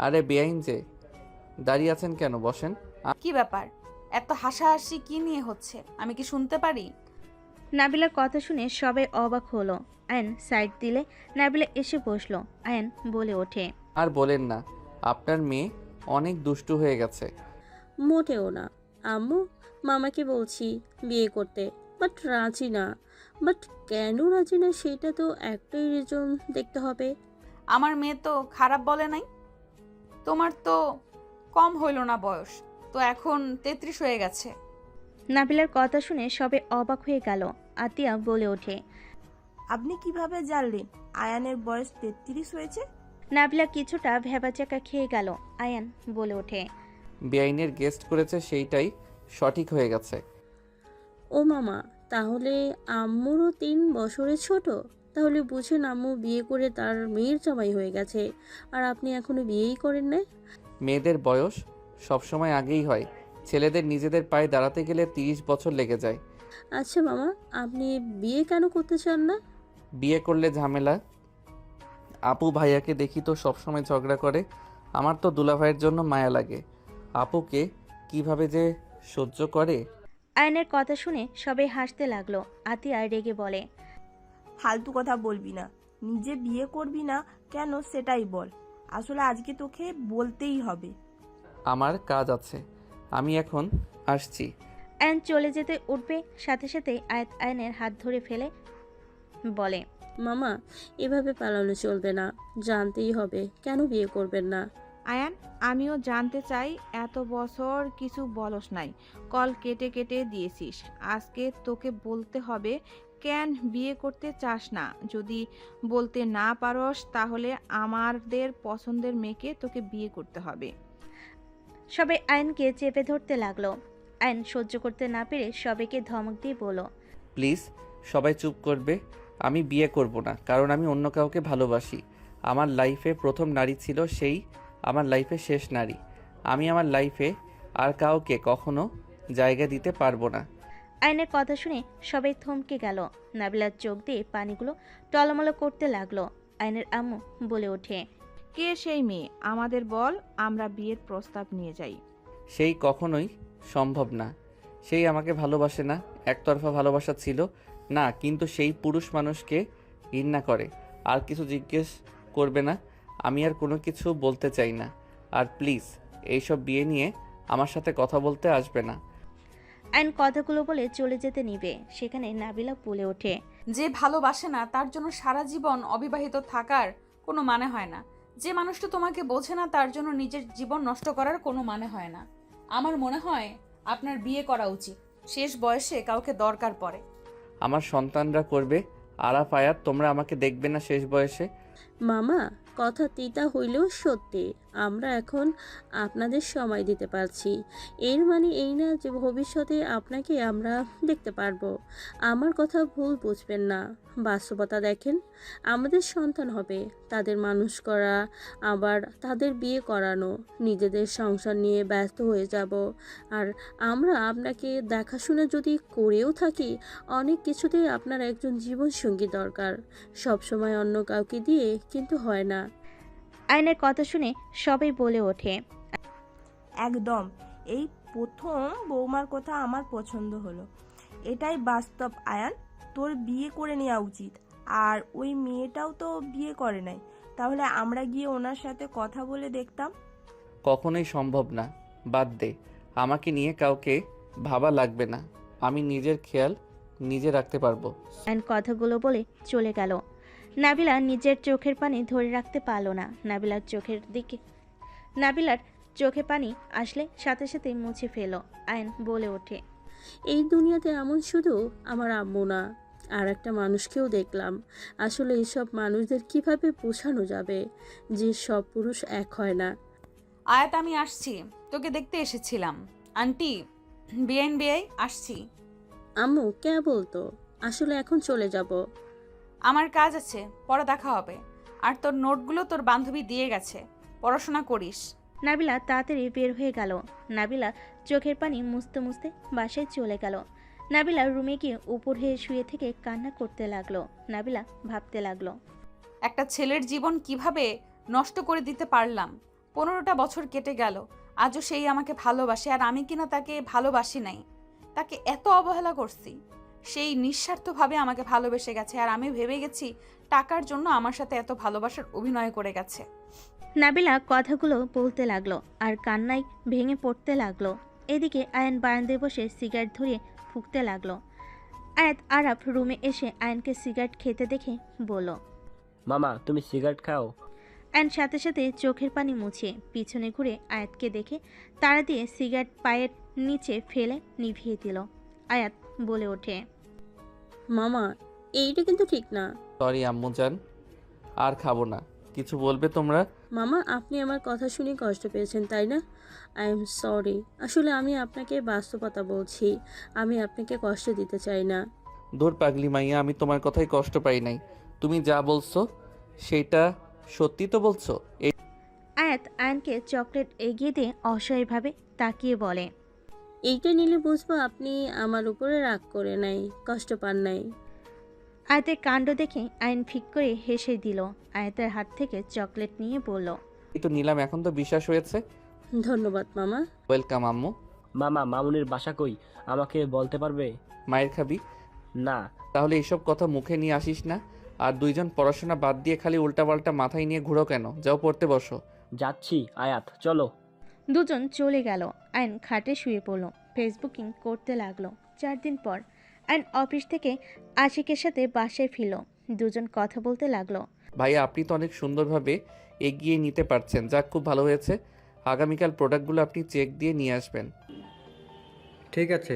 আরে বেআইন যে, দাঁড়িয়ে আছেন কেন? বসেন। কি ব্যাপার? এত হাসাহাসি কি নিয়ে হচ্ছে? আমি কি শুনতে পারি? নাবিলার কথা শুনে সবাই অবাক হলো। আয়ন সাইড দিলে নাবিলা এসে বসলো। আয়ন বলে ওঠে, আর বলেন না, আপনার মেয়ে অনেক দুষ্টু হয়ে গেছে। মোটেও না আম্মু, মামাকে বলছি বিয়ে করতে, বাট রাজি না। বাট কেন রাজি না সেটা তো একটাই রিজন দেখতে হবে। আমার মেয়ে তো খারাপ বলে নাই। তোমার তো কম হইল না বয়স, তো এখন 33 হয়ে গেছে। নাবিলার কথা শুনে সবাই অবাক হয়ে গেল। আতিয়া বলে ওঠে, আপনি কিভাবে জানলেন আয়ানের বয়স 33 হয়েছে? নাবিলা কিছুটা ভেবাচাকা খেয়ে গেল। আয়ান বলে ওঠে, বেআইনের গেস্ট করেছে, সেইটাই সঠিক হয়ে গেছে। ও মামা, তাহলে আম্মুরও 3 বছরের ছোট। তাহলে বুঝেন আম্মু বিয়ে করে তার মেয়ের জামাই হয়ে গেছে, আর আপনি এখনো বিয়েই করেন না। মেয়েদের বয়স সবসময় আগেই হয়, ছেলেদের নিজেদের পায়ে দাঁড়াতে গেলে 30 বছর লেগে যায়। আচ্ছা মামা, আপনি বিয়ে কেন করতে চান না? বিয়ে করলে ঝামেলা। আপু ভাইয়াকে দেখি তো সবসময় ঝগড়া করে। আমার তো দুলাভাইয়ের জন্য মায়া লাগে। আপুকে কিভাবে যে সহ্য করে। আয়নের কথা শুনে সবাই হাসতে লাগলো। আতিয়া রেগে বলে, ফালতু কথা বলবি না, নিজে বিয়ে করবি না কেন সেটাই বল। আসলে আজকে তোকে বলতেই হবে। আমার কাজ আছে, আমি এখন আসছি। আয়ন চলে যেতে উঠবে, সাথে সাথে আয়াত আয়নের হাত ধরে ফেলে বলে, মামা, এভাবে পালানো চলবে না, জানতেই হবে কেন বিয়ে করবেন না। আয়ান, আমিও জানতে চাই, এত বছর কিছু বলস নাই, কল কেটে কেটে দিয়েছিস। আজকে তোকে বলতে হবে কেন বিয়ে করতে চাস না। যদি বলতে না পারস তাহলে আমাদের পছন্দের মেয়েকে তোকে বিয়ে করতে হবে। সবাই আয়নকে চেপে ধরতে লাগলো। আয়ন সহ্য করতে না পেরে সবাইকে ধমক দিয়ে বলল, প্লিজ সবাই চুপ করবে। আমি বিয়ে করব না, কারণ আমি অন্য কাউকে ভালোবাসি। আমার লাইফে প্রথম নারী ছিল, সেই আমার লাইফে শেষ নারী। আমি আমার লাইফে আর কাউকে কখনো জায়গা দিতে পারবো না। আয়নের কথা শুনে সবাই থমকে গেল। নাবিলার চোখ দিয়ে পানিগুলো টলমলো করতে লাগলো। আয়নের আম্মু বলে ওঠে, কে সেই মেয়ে আমাদের বল, আমরা বিয়ের প্রস্তাব নিয়ে যাই। সেই কখনোই সম্ভব না। সেই আমাকে ভালোবাসে না, একতরফা ভালোবাসা ছিল না, কিন্তু সেই পুরুষ মানুষকে ঘৃণা করে। আর কিছু জিজ্ঞেস করবে না, আমি আর কোনো কিছু বলতে চাই না। আর প্লিজ এইসব বিয়ে নিয়ে আমার সাথে কথা বলতে আসবে না। আয়ন কথাগুলো বলে চলে যেতে নিবে, সেখানে নাবিলা বলে ওঠে, যে ভালোবাসে না তার জন্য সারা জীবন অবিবাহিত থাকার কোনো মানে হয় না। যে মানুষটা তোমাকে বোঝে না তার জন্য নিজের জীবন নষ্ট করার কোনো মানে হয় না। আমার মনে হয় আপনার বিয়ে করা উচিত। শেষ বয়সে কাউকে দরকার পড়ে। আমার সন্তানরা করবে। আরাফ আয়াত, তোমরা আমাকে দেখবে না শেষ বয়সে। মামা, কথা তিতা হইলেও সত্যি, আমরা এখন আপনাদের সময় দিতে পারছি। এর মানে এই না যে ভবিষ্যতে আপনাকে আমরা দেখতে পারবো। আমার কথা ভুল বুঝবেন না, বাস্তবতা দেখেন। আমাদের সন্তান হবে, তাদের মানুষ করা, আবার তাদের বিয়ে করানো, নিজেদের সংসার নিয়ে ব্যস্ত হয়ে যাব। আর আমরা আপনাকে দেখাশোনা যদি করেও থাকি, অনেক কিছুতেই আপনার একজন জীবনসঙ্গী দরকার। সবসময় অন্য কাউকে দিয়ে কিন্তু হয় না। আয়নের কথা শুনে সবাই বলে ওঠে, একদম, এই প্রথম বৌমার কথা আমার পছন্দ হলো। এটাই বাস্তব আয়ান, তোর বিয়ে করে নেওয়া উচিত। আর ওই মেয়েটাও তো বিয়ে করে নাই, তাহলে আমরা গিয়ে ওনার সাথে কথা বলে দেখতাম। কখনোই সম্ভব না, বাদ দে। আমাকে নিয়ে কাউকে ভাবা লাগবে না, আমি নিজের খেয়াল নিজে রাখতে পারবো। আয়ন কথাগুলো বলে চলে গেল। নাবিলা নিজের চোখের পানি ধরে রাখতে পারল না। নাবিলার চোখে পানি আসলে সাথে সাথে মুছে ফেল। আয়ন বলে ওঠে, এই দুনিয়াতে এমন শুধু আমার আম্মু না, আর একটা মানুষকেও দেখলাম। আসলে এইসব মানুষদের কিভাবে বোঝানো যাবে যে সব পুরুষ এক হয় না। আয়াত, আমি আসছি, তোকে দেখতে এসেছিলাম। আন্টি, বিআই আসছি। আম্মু কে বলতো? আসলে এখন চলে যাব। আমার কাজ আছে, পরে দেখা হবে। আর তোর নোটগুলো তোর বান্ধবী দিয়ে গেছে, পড়াশোনা করিস। নাবিলা তাড়াতাড়ি বের হয়ে গেল। নাবিলা চোখের পানি মুছতে মুছতে বাসায় চলে গেল। নাবিলা রুমে গিয়ে উপর হয়ে শুয়ে থেকে কান্না করতে লাগলো। নাবিলা ভাবতে লাগলো, একটা ছেলের জীবন কিভাবে নষ্ট করে দিতে পারলাম। 15টা বছর কেটে গেল, আজও সেই আমাকে ভালোবাসে, আর আমি কিনা তাকে ভালোবাসি নাই। তাকে এত অবহেলা করছি, সেই নিঃস্বার্থভাবে আমাকে ভালোবেসে গেছে, আর আমি ভেবে গেছি টাকার জন্য আমার সাথে এত ভালোবাসার অভিনয় করে গেছে। নাবিলা কথাগুলো বলতে লাগলো আর কান্নায় ভেঙে পড়তে লাগলো। এদিকে আয়ান বারান্দায় বসে সিগারেট ধরিয়ে ফুঁকতে লাগলো। আয়াত আরাফ রুমে এসে আয়ানকে সিগারেট খেতে দেখে বলল। মামা তুমি সিগারেট খাও? আয়ান সাথে সাথে চোখের পানি মুছিয়ে পিছনে ঘুরে আয়াতকে দেখে তাড়া দিয়ে সিগারেট পায়ের নিচে ফেলে নিভিয়ে দিল। আয়াত বলে ওঠে, মামা এইটা কিন্তু ঠিক না। সরি আম্মুজান, আর খাবো না। কিছু বলবে তোমরা? মামা আপনি আমার কথা শুনে কষ্ট পেয়েছেন তাই না? I am sorry. আসলে আমি আপনাকে বাস্তবতা বলছি, আমি আপনাকে কষ্ট দিতে চাই না। দূর পাগলি মাইয়া, আমি তোমার কথাই কষ্ট পাই নাই। তুমি যা বলছো সেটা সত্যি তো বলছো? এই আয়াত আয়ানকে চকলেট এগিয়ে দিয়ে অসহায়ভাবে তাকিয়ে বলে, এইটা নিলে বুঝবো আপনি আমার উপরে রাগ করে নাই, কষ্ট পান নাই। আয়াতের কাণ্ড দেখে আয়ন ফিক করে হেসে দিল। আয়াতের হাত থেকে চকলেট নিয়ে বলল, তো নিলাম, এখন তো বিশ্বাস হয়েছে। ধন্যবাদ মামা। ওয়েলকাম আম্মু। মামা মামুনির বাসা কই, আমাকে বলতে পারবে? মায়ের খাবি? না। তাহলে এসব কথা মুখে নিয়ে আসিস না। আর দুইজন পড়াশোনা বাদ দিয়ে খালি উল্টাপাল্টা মাথায় নিয়ে ঘুরো কেন? যাও পড়তে বসো। যাচ্ছি আয়াত, চলো। দুজন চলে গেল। আয়ন খাটে শুয়ে পড়ল, ফেসবুকিং করতে লাগলো। 4 দিন পর আয়ন অফিস থেকে আশিকের সাথে বাসায় ফিরল। দুজন কথা বলতে লাগলো। ভাইয়া আপনি তো অনেক সুন্দরভাবে এগিয়ে নিতে পারছেন, যাক খুব ভালো হয়েছে। আগামীকাল প্রোডাক্টগুলো আপনি চেক দিয়ে নিয়ে আসবেন। ঠিক আছে,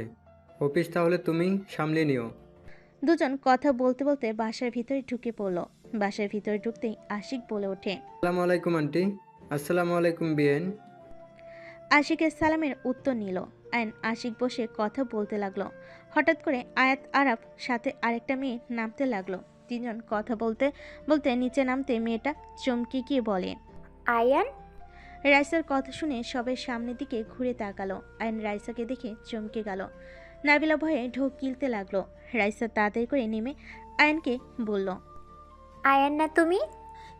অফিস তাহলে তুমি সামলে নিও। দুজন কথা বলতে বলতে বাসার ভিতরে ঢুকে পড়ল। বাসার ভিতরে ঢুকতেই আশিক বলে ওঠে, আসসালামু আলাইকুম আন্টি। আসসালামু আলাইকুম বিয়েন। আশিকের সালামের উত্তর নিল। আয়ন আশিক বসে কথা বলতে লাগলো। হঠাৎ করে আয়াত আরাফ সাথে আরেকটা মেয়ে নামতে লাগলো। তিনজন কথা বলতে বলতে নিচে নামতে মেয়েটা চমকে গিয়ে বলে, আয়ান। রাইসার কথা শুনে সবাই সামনের দিকে ঘুরে তাকালো। আয়ন রাইসাকে দেখে চমকে গেল। নাবিলা ভয়ে ঢোক গিলতে লাগলো। রাইসা তাড়াতাড়ি করে নেমে আয়নকে বলল, আয়ান না তুমি?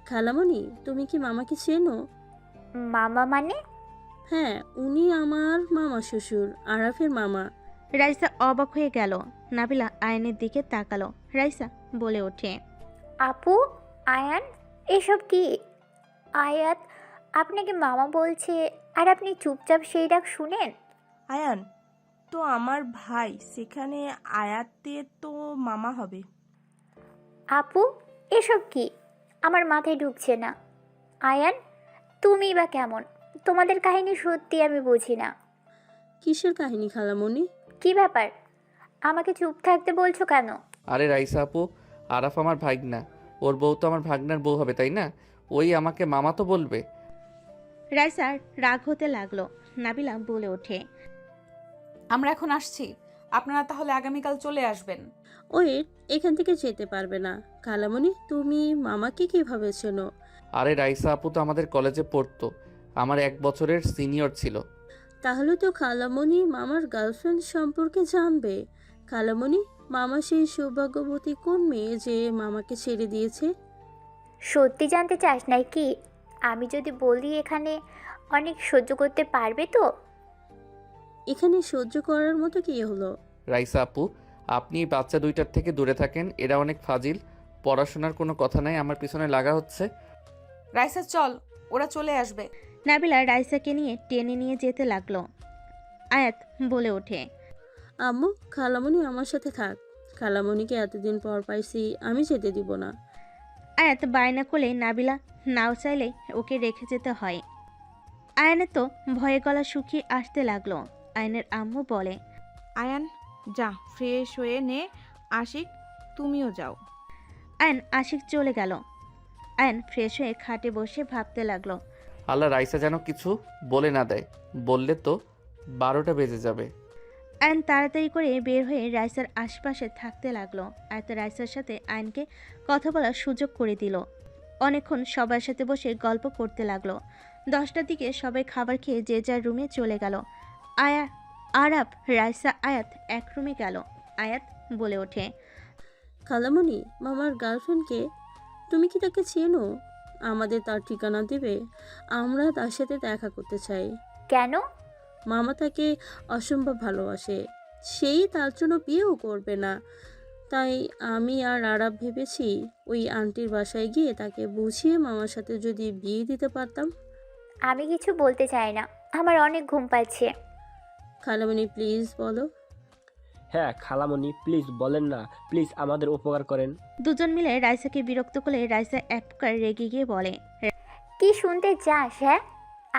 খালামণি তুমি কি মামাকে চেনো? মামা মানে? হ্যাঁ, উনি আমার মামা শ্বশুর, আরাফের মামা। রাইসা অবাক হয়ে গেল। নাবিলা আয়নের দিকে তাকালো। রাইসা বলে ওঠে, আপু, আয়ান, এসব কি? আয়াত আপনাকে মামা বলছে আর আপনি চুপচাপ সেই ডাক শুনেন? আয়ান তো আমার ভাই, সেখানে আয়াতের তো মামা হবে। আপু, এসব কি? আমার মাথায় ঢুকছে না। আয়ান, তুমি বা কেমন? তোমাদের কাহিনী সত্যি আমি বুঝি না। কিসের কাহিনী খালামণি? কি ব্যাপার? আমাকে চুপ থাকতে বলছো কেন? আরে রাইসা আপু, আরাফ আমার ভাগনা, ওর বউ তো আমার ভাগনার বউ হবে তাই না? ওই আমাকে মামা তো বলবে। রাইসার রাগ হতে লাগলো। নাবিলা বলে ওঠে, আমরা এখন আসছি, আপনারা তাহলে আগামীকাল চলে আসবেন। ওয়েট, এখান থেকে যেতে পারবে না। খালামণি তুমি মামাকে কিভাবে চেনো? আরে রাইসা আপু তো আমাদের কলেজে পড়তো, আমার 1 বছরের সিনিয়র ছিল। তাহলে তো খালামণি মামার গার্লফ্রেন্ড সম্পর্কে জানবে। খালামণি, মামা সেই সৌভাগ্যবতী কোন মেয়ে যে মামাকে ছেড়ে দিয়েছে? সত্যি জানতে চাস নাকি? আমি যদি বলি এখানে অনেক সহ্য করতে পারবে তো? এখানে সহ্য করার মতো কি হলো? রাইসা আপু, আপনি এই বাচ্চা দুইটার থেকে দূরে থাকেন, এরা অনেক ফাজিল। পড়াশোনার কোনো কথা নাই, আমার পিছনে লাগা হচ্ছে। রাইসা চল, ওরা চলে আসবে। নাবিলা রাইসাকে নিয়ে টেনে নিয়ে যেতে লাগলো। আয়াত বলে ওঠে, আম্মু, খালামণি আমার সাথে থাক। খালামণিকে এতদিন পর পাইছি, আমি যেতে দিব না। আয়াত বায়না করলে নাবিলা নাও চাইলে ওকে রেখে যেতে হয়। আয়নের তো ভয়ে গলা শুকিয়ে আসতে লাগলো। আয়নের আম্মু বলে, আয়ান যা ফ্রেশ হয়ে নে। আশিক তুমিও যাও। আয়ন আশিক চলে গেল। আয়ন ফ্রেশ হয়ে খাটে বসে ভাবতে লাগলো। আল্লাহ রাইসা যেন কিছু বলে না দেয়, বললে তো 12টা বেজে যাবে। আয়ন তাড়াতাড়ি করে বের হয়ে রাইসার আশপাশে থাকতে লাগলো। আয়ত রাইসার সাথে আয়নকে কথা বলার সুযোগ করে দিল। অনেকক্ষণ সবার সাথে বসে গল্প করতে লাগলো। 10টার দিকে সবাই খাবার খেয়ে যে যার রুমে চলে গেল। আরাব, রাইসা, আয়াত এক রুমে গেল। আয়াত বলে ওঠে, খালামণি, মামার গার্লফ্রেন্ডকে তুমি কি তাকে চেনো? আমাদের তার ঠিকানা দেবে? আমরা তার সাথে দেখা করতে চাই। কেন? মামা তাকে অসম্ভব ভালোবাসে, সেই তার জন্য বিয়েও করবে না। তাই আমি আর আরাব ভেবেছি ওই আন্টির বাসায় গিয়ে তাকে বুঝিয়ে মামার সাথে যদি বিয়ে দিতে পারতাম। আমি কিছু বলতে চাই না, আমার অনেক ঘুম পাচ্ছে। খালামণি প্লিজ বলো। হ্যাঁ খালামণি, প্লিজ বলেন না, প্লিজ আমাদের উপকার করেন। দুজন মিলে রাইসাকে বিরক্ত করলে রাইসা এক প্রকার রেগে গিয়ে বলে, কি শুনতে চাস? হ্যাঁ,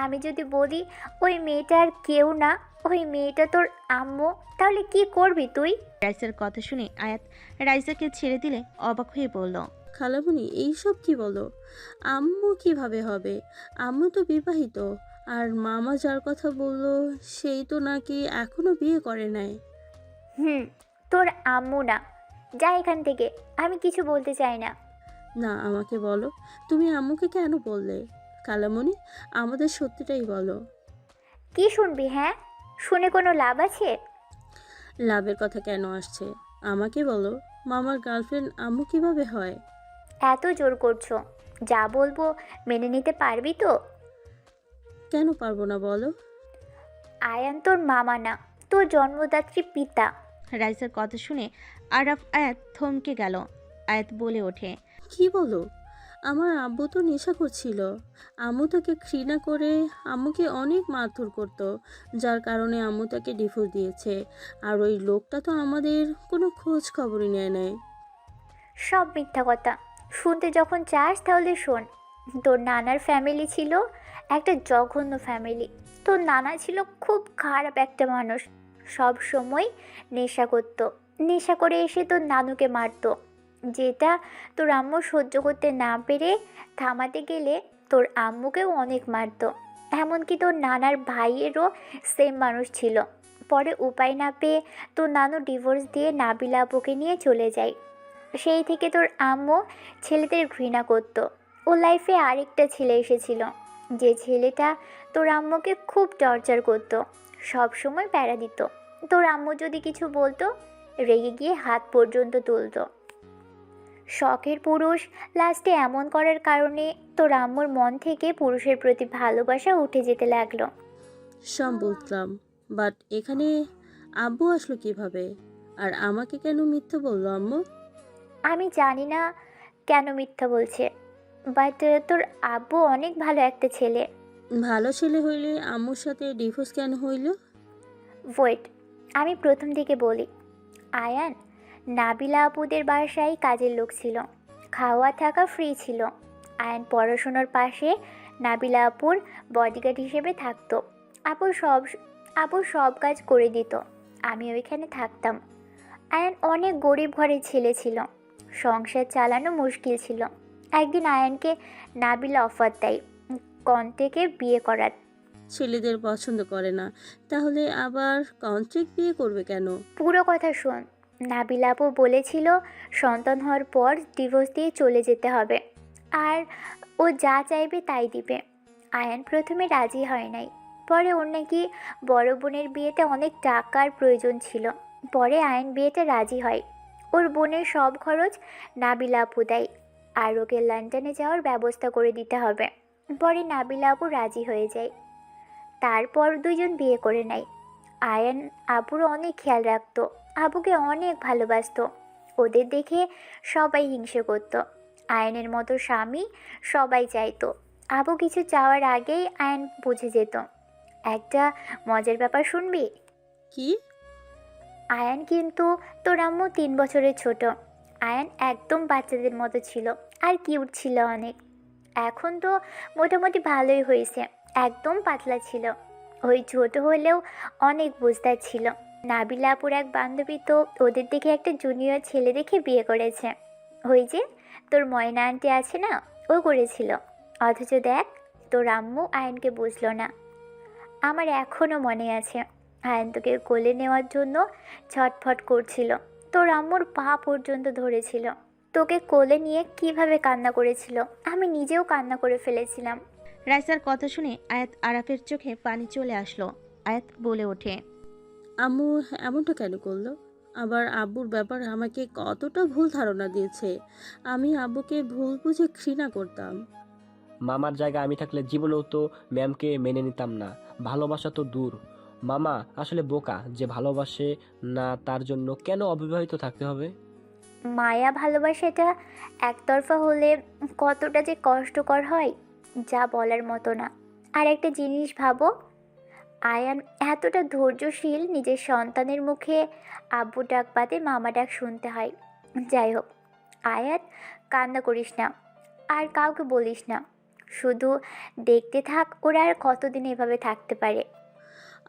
আমি যদি বলি ওই মেয়েটা আর কেউ না, ওই মেয়েটা তোর আম্মু, তাহলে কি করবি তুই? রাইসার কথা শুনে আয়াত রাইসাকে ছেড়ে দিলে অবাক হয়ে বলল, খালামণি এইসব কি বলো? আম্মু কিভাবে হবে? আম্মু তো বিবাহিত, আর মামা যার কথা বললো সেই তো নাকি এখনো বিয়ে করে নাই। তোর আম্মু না, যা এখান থেকে, আমি কিছু বলতে চাই না। না, আমাকে বলো, তুমি আম্মুকে কেন বললে? খালামণি, আমাদের সত্যিটাই বলো। কি শুনবি? হ্যাঁ, শুনে কোনো লাভ আছে? লাভের কথা কেন আসছে? আমাকে বলো, মামার গার্লফ্রেন্ড আম্মু কিভাবে হয়? এত জোর করছো, যা বলবো মেনে নিতে পারবি তো? কেন পারবো না বলো? আয়ান তোর মামা না, তোর জন্মদাত্রী পিতা। রাইসার কথা শুনে আয়াত থমকে গেল। আয়াত বলে ওঠে, কি বলো? আমার আব্বু তো নেশা করছিল, আম্মু তাকে ঘৃণা করে আম্মুকে অনেক মারধর করত, যার কারণে আম্মু তাকে ডিভোর্স দিয়েছে। আর ওই লোকটা তো আমাদের কোনো খোঁজ খবরই নেয় নাই। সব মিথ্যা কথা। শুনতে যখন চাস তাহলে শোন। তোর নানার ফ্যামিলি ছিল একটা জঘন্য ফ্যামিলি। তোর নানা ছিল খুব খারাপ একটা মানুষ, সব সময় নেশা করত। নেশা করে এসে তোর নানুকে মারতো, যেটা তোর আম্মু সহ্য করতে না পেরে থামাতে গেলে তোর আম্মুকেও অনেক মারতো। এমনকি তোর নানার ভাইয়েরও সেম মানুষ ছিল। পরে উপায় না পেয়ে তোর নানু ডিভোর্স দিয়ে নাবিলা আপুকে নিয়ে চলে যায়। সেই থেকে তোর আম্মু ছেলেদের ঘৃণা করত। ও লাইফে আরেকটা ছেলে এসেছিল, যে ছেলেটা তোর আম্মুকে খুব টর্চার করত, সব সময় প্যারা দিত। তোর আম্মু যদি কিছু বলতো রেগে গিয়ে হাত পর্যন্ত তুলতো। শখের পুরুষ লাস্টে এমন করার কারণে তোর আম্মুর মন থেকে পুরুষের প্রতি ভালোবাসা উঠে যেতে লাগলো। সব বুঝলাম, বাট এখানে আব্বু আসলো কিভাবে? আর আমাকে কেন মিথ্যা বললো আম্মু? আমি জানি না কেন মিথ্যা বলছে, বাট তোর আব্বু অনেক ভালো একটা ছেলে। ভালো ছেলে হইলে আম্মুর সাথে ডিভোর্স কেন হইল? ওয়েট, আমি প্রথম দিকে বলি। আয়ান নাবিলা আপুদের বাসায় কাজের লোক ছিল, খাওয়া থাকা ফ্রি ছিল। আয়ান পড়াশোনার পাশে নাবিলা আপুর বডিগার্ড হিসেবে থাকতো। আপু সব কাজ করে দিত, আমি ওইখানে থাকতাম। আয়ান অনেক গরিব ঘরের ছেলে ছিল, সংসার চালানো মুশকিল ছিল। একদিন আয়ানকে নাবিলা অফার দেয় কন্টেকে বিয়ে করার। ছেলেদের পছন্দ করে না, তাহলে আবার কন্ট্রাক্ট বিয়ে করবে কেন? পুরো কথা শোন। নাবিলা আপু বলেছিল সন্তান হওয়ার পর ডিভোর্স দিয়ে চলে যেতে হবে, আর ও যা চাইবে তাই দিবে। আয়ান প্রথমে রাজি হয় নাই, পরে ওর নাকি বড় বোনের বিয়েতে অনেক টাকার প্রয়োজন ছিল। পরে আয়ান বিয়েতে রাজি হয়। ওর বোনের সব খরচ নাবিলা আপু দেয়, আর ওকে লন্ডনে যাওয়ার ব্যবস্থা করে দিতে হবে। পরে নাবিলা আপু রাজি হয়ে যায়। তারপর দুজন বিয়ে করে নেয়। আয়ান আবুর অনেক খেয়াল রাখতো, আবুকে অনেক ভালোবাসতো। ওদের দেখে সবাই হিংসে করতো। আয়নের মতো স্বামী সবাই চাইতো। আবু কিছু চাওয়ার আগেই আয়ন বুঝে যেত। একটা মজার ব্যাপার শুনবি? কি? আয়ান কিন্তু তোর আম্মু 3 বছরের ছোট। আয়ান একদম বাচ্চাদের মতো ছিল, আর কিউট ছিল অনেক। এখন তো মোটামুটি ভালোই হয়েছে, একদম পাতলা ছিল। ওই ছোট হলেও অনেক বুঝদার ছিল। নাবিলা আপুর এক বান্ধবী তো ওদের দেখে একটা জুনিয়র ছেলে দেখে বিয়ে করেছে। ওই যে তোর ময়না আন্টি আছে না, ও করেছিল। অথচ দেখ, তোর আম্মু আয়নকে বুঝলো না। আমার এখনও মনে আছে, আয়ন তোকে কোলে নেওয়ার জন্য ছটফট করছিল, তোর আম্মুর পা পর্যন্ত ধরেছিল। তোকে কোলে নিয়ে কিভাবে কান্না করেছিল, আমি নিজেও কান্না করে ফেলেছিলাম। রাইসার কথা শুনে আয়াত আরাফের চোখে পানি চলে আসলো। আয়াত বলে ওঠে, আম্মু এমনটা কেন করলো? আবার আব্বুর ব্যাপারে আমাকে কতটা ভুল ধারণা দিয়েছে। আমি আব্বুকে ভুল বুঝে ঘৃণা করতাম। মামার জায়গায় আমি থাকলে জীবনেও তো ম্যামকে মেনে নিতাম না। ভালোবাসা তো দূর, মামা আসলে বোকা যে ভালোবাসে না তার জন্য কেন অবিবাহিত থাকতে হবে? মায়া ভালোবাসাটা একতরফা হলে কতটা যে কষ্টকর হয়, যা বলার মতো না। আর একটা জিনিস ভাবো, আয়ান এতটা ধৈর্যশীল, নিজের সন্তানের মুখে আব্বু ডাক বাদে মামা ডাক শুনতে হয়। যাই হোক, আয়াত কান্না করিস না, আর কাউকে বলিস না, শুধু দেখতে থাক ওরা আর কতদিন এভাবে থাকতে পারে।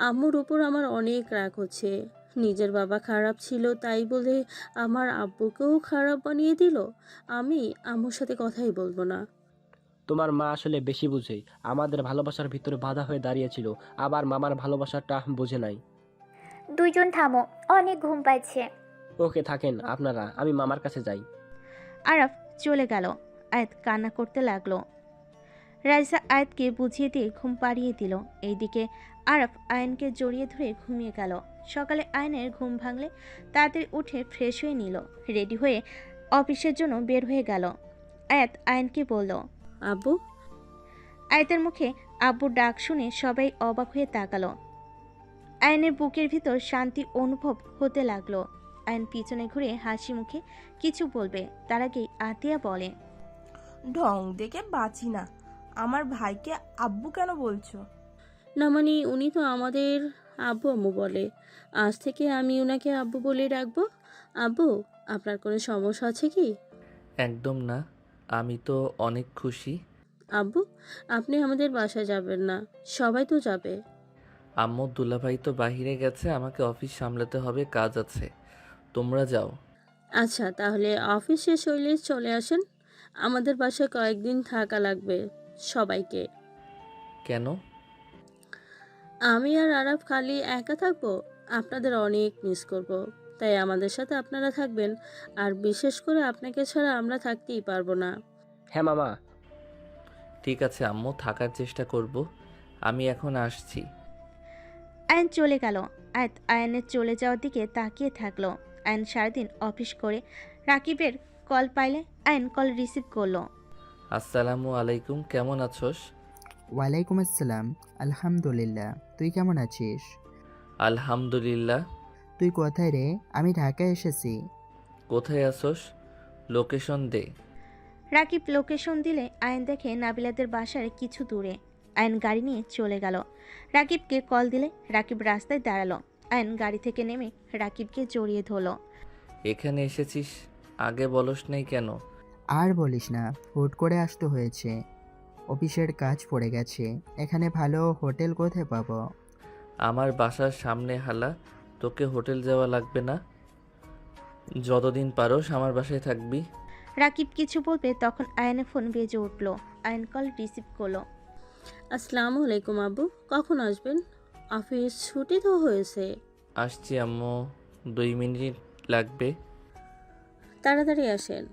আম্মুর উপর আমার অনেক রাগ হচ্ছে। নিজের বাবা খারাপ ছিল তাই বলে আমার আব্বুকেও খারাপ বানিয়ে দিল। আমি আম্মুর সাথে কথাই বলবো না। তোমার মা আসলে বেশি বুঝে, আমাদের ভালোবাসার ভিতরে বাধা হয়ে দাঁড়িয়েছিল, আবার মামার ভালোবাসাটা বুঝে নাই। দুইজন থামো, অনেক ঘুম পাচ্ছে। ওকে থাকেন আপনারা, আমি মামার কাছে যাই। আরাফ চলে গেল। আয়াত কান্না করতে লাগলো। রাইসা আয়াতকে বুঝিয়ে দিয়ে ঘুম পাড়িয়ে দিল। এইদিকে আরাফ আয়নকে জড়িয়ে ধরে ঘুমিয়ে গেল। সকালে আয়নের ঘুম ভাঙলে তাড়াতাড়ি উঠে ফ্রেশ হয়ে নিল, রেডি হয়ে অফিসের জন্য বের হয়ে গেল। আয়াত আয়নকে বলল, আব্বু। আয়াতের মুখে আব্বুর ডাক শুনে সবাই অবাক হয়ে তাকালো। আয়নের বুকের ভিতর শান্তি অনুভব হতে লাগলো। আয়ন পিছনে ঘুরে হাসি মুখে কিছু বলবে, তার আগেই আতিয়া বলে, ঢং দেখে বাঁচি না। আমার ভাইকে আব্বু কেন বলছো? না মানে উনি তো আমাদের আব্বু আম্মু বলে, আজ থেকে আমি ওনাকে আব্বু বলে রাখবো। আব্বু, আপনার কোনো সমস্যা আছে কি? একদম না, আমি তো অনেক খুশি। আব্বু, আপনি আমাদের বাসায় যাবেন না? সবাই তো যাবে। আম্মু দুলাভাই তো বাইরে গেছে, আমাকে অফিস সামলাতে হবে, কাজ আছে। তোমরা যাও। আচ্ছা, তাহলে অফিস শেষ হইলে চলে আসেন। আমাদের বাসায় কয়েকদিন থাকা লাগবে সবাইকে। কেন? আমি আর আরাফ খালি একা থাকবো, আপনাদের অনেক মিস করব। তাই আমাদের সাথে আপনারা থাকবেন, আর বিশেষ করে আপনাকে ছাড়া আমরা থাকতেই পারবো না। হ্যাঁ মামা। ঠিক আছে আম্মু, থাকার চেষ্টা করব। আমি এখন আসছি। আয়ন চলে গেল। আয়াত আয়নের চলে যাওয়ার দিকে তাকিয়ে থাকলো। আয়ন সারাদিন অফিস করে রাকিবের কল পাইলে আয়ন কল রিসিভ করলো। আসসালামু আলাইকুম, কেমন আছোস? ওয়ালাইকুম আসসালাম। আলহামদুলিল্লাহ, তুই কেমন আছিস? আলহামদুলিল্লাহ। তুই কোথায় রে? আমি ঢাকায় এসেছি। কোথায় আছোস? লোকেশন দে। রাকিব লোকেশন দিলে আয়ন দেখে নাবিলাদের বাসার কিছু দূরে। আয়ন গাড়ি নিয়ে চলে গেল। রাকিবকে কল দিলে রাকিব রাস্তায় দাঁড়ালো। আয়ন গাড়ি থেকে নেমে রাকিবকে জড়িয়ে ধরল। এখানে এসেছিস, আগে বলস নাই কেন? আর বলিস না, হুট করে আসতে হয়েছে, অফিসের কাজ পড়ে গেছে। এখানে ভালো হোটেল কোথায় পাবো? আমার বাসার সামনে হালা, তোকে হোটেল যাওয়া লাগবে না। যতদিন পারোস আমার বাসায় থাকবি। রাকিব কিছু বলবে তখন আয়নের ফোন বেজে উঠল। আয়ন কল রিসিভ করলো। আসসালামু আলাইকুম আব্বু, কখন আসবেন? অফিস ছুটি তো হয়েছে। আসছি আম্মু, 2 মিনিট লাগবে। তাড়াতাড়ি আসেন।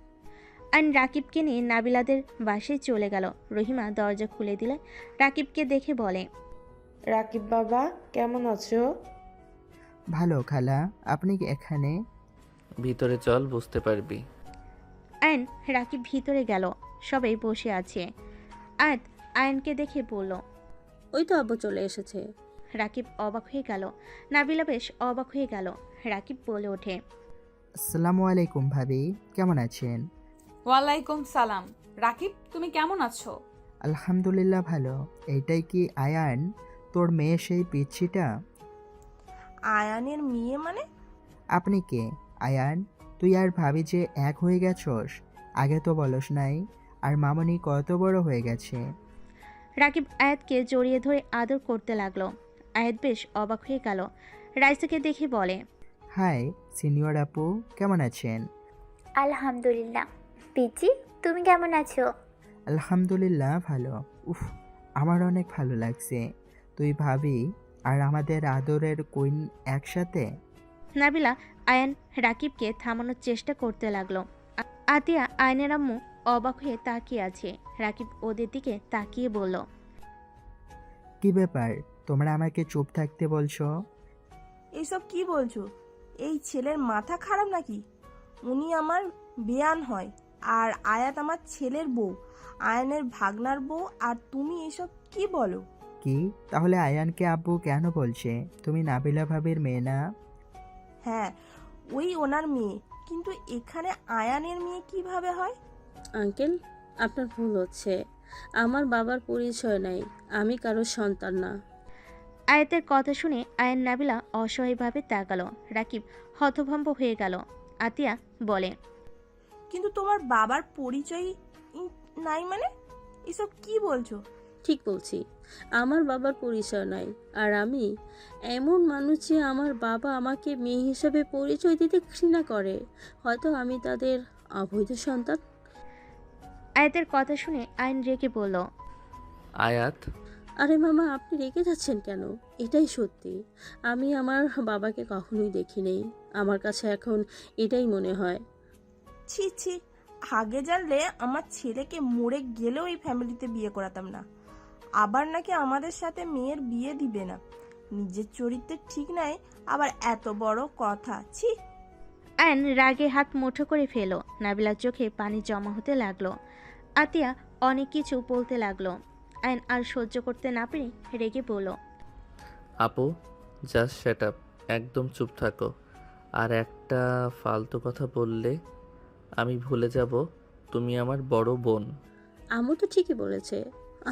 আয়ন রাকিবকে নিয়ে নাবিলাদের বাসায় চলে গেল। রহিমা দরজা খুলে দিলে রাকিবকে দেখে বলে, রাকিব বাবা কেমন আছো? ভালো খালা, আপনি কি এখানে? ভিতরে চল, বুঝতে পারবি। আয়ন রাকিব ভিতরে গেল। সবাই বসে আছে। আয়াত আয়নকে দেখে বলল, ওই তো আব্বু চলে এসেছে। রাকিব অবাক হয়ে গেল। নাবিলা বেশ অবাক হয়ে গেল। রাকিব বলে ওঠে, আসসালামু আলাইকুম ভাবি, কেমন আছেন? ওয়ালাইকুম সালাম। রাকিব, তুমি কেমন আছো? আলহামদুলিল্লাহ ভালো। এইটাই কি আয়ান, তোর মেয়ে সেই পিচ্ছিটা? আয়ানের মেয়ে মানে? আপনি কে আয়ান? তুই আর ভাবি যে এক হয়ে গেছস, আগে তো বলস নাই। আর মামনি কত বড় হয়ে গেছে। রাকিব আয়াতকে জড়িয়ে ধরে আদর করতে লাগলো। আয়াত বেশ অবাক হয়ে গেল। রাইসাকে দেখে বলে, হাই সিনিয়র আপু, কেমন আছেন? আলহামদুলিল্লাহ। পিচি, তুমি কেমন আছো? আলহামদুলিল্লাহ ভালো। উফ, আমার অনেক ভালো লাগছে। তুই ভাবি আর আমাদের আদরের কুইন একসাথে। নাবিলা আয়ান রাকিবকে থামানোর চেষ্টা করতে লাগলো। আতিয়া আয়নের আম্মু অবাক হয়ে তাকিয়ে আছে। রাকিব ওদের দিকে তাকিয়ে বলল, কি ব্যাপার, তোমরা আমাকে চুপ থাকতে বলছো? এইসব কি বলছো? এই ছেলের মাথা খারাপ নাকি? উনি আমার বেয়ান হয়, আর আয়াত আমার ছেলের বউ, আয়ানের ভাগনার বউ, আর তুমি এসব কি বলো? কি, তাহলে আয়ানকে আব্বু কেন বলছে? তুমি নাবিলা ভাবির মেয়ে না? হ্যাঁ, ওই ওনার মেয়ে, কিন্তু এখানে আয়ানের মেয়ে কিভাবে হয়? আঙ্কেল, আপনার ভুল হচ্ছে। আমার বাবার পরিচয় নাই, আমি কারোর সন্তান না। আয়াতের কথা শুনে আয়ান নাবিলা অসহায়ভাবে তাকালো। রাকিব হতভম্ব হয়ে গেল। আতিয়া বলে, কিন্তু তোমার বাবার পরিচয় নাই মানে? এসব কি বলছো? ঠিক বলছি, আমার বাবার পরিচয় নাই। আর আমি এমন মানুষ যে আমার বাবা আমাকে মেয়ে হিসেবে পরিচয় দিতে ঘৃণা করে। হয়তো আমি তাদের অবৈধ সন্তান। আয়াতের কথা শুনে আয়ন রেগে বলল, আয়াত, আরে মামা, আপনি রেগে যাচ্ছেন কেন? এটাই সত্যি, আমি আমার বাবাকে কখনোই দেখিনি। আমার কাছে এখন এটাই মনে হয়। ছি ছি, আগে জানলে আমার ছেলেকে মরে গেলেও এই ফ্যামিলিতে বিয়ে করাতাম না। আবার নাকি আমাদের সাথে মেয়ের বিয়ে দিবে না। নিজের চরিত্রে ঠিক নাই, আবার এত বড় কথা, ছি। আয়ন রাগে হাত মুঠো করে ফেলো। নাবিলার চোখে পানি জমা হতে লাগলো। আতিয়া অনেক কিছু বলতে লাগলো। আয়ন আর সহ্য করতে না পেরে রেগে বলল, আপু, জাস্ট শ্যাট আপ, একদম চুপ থাকো। আর একটা ফালতু কথা বললে আমি ভুলে যাব তুমি আমার বড় বোন। আমু তো ঠিকই বলেছে,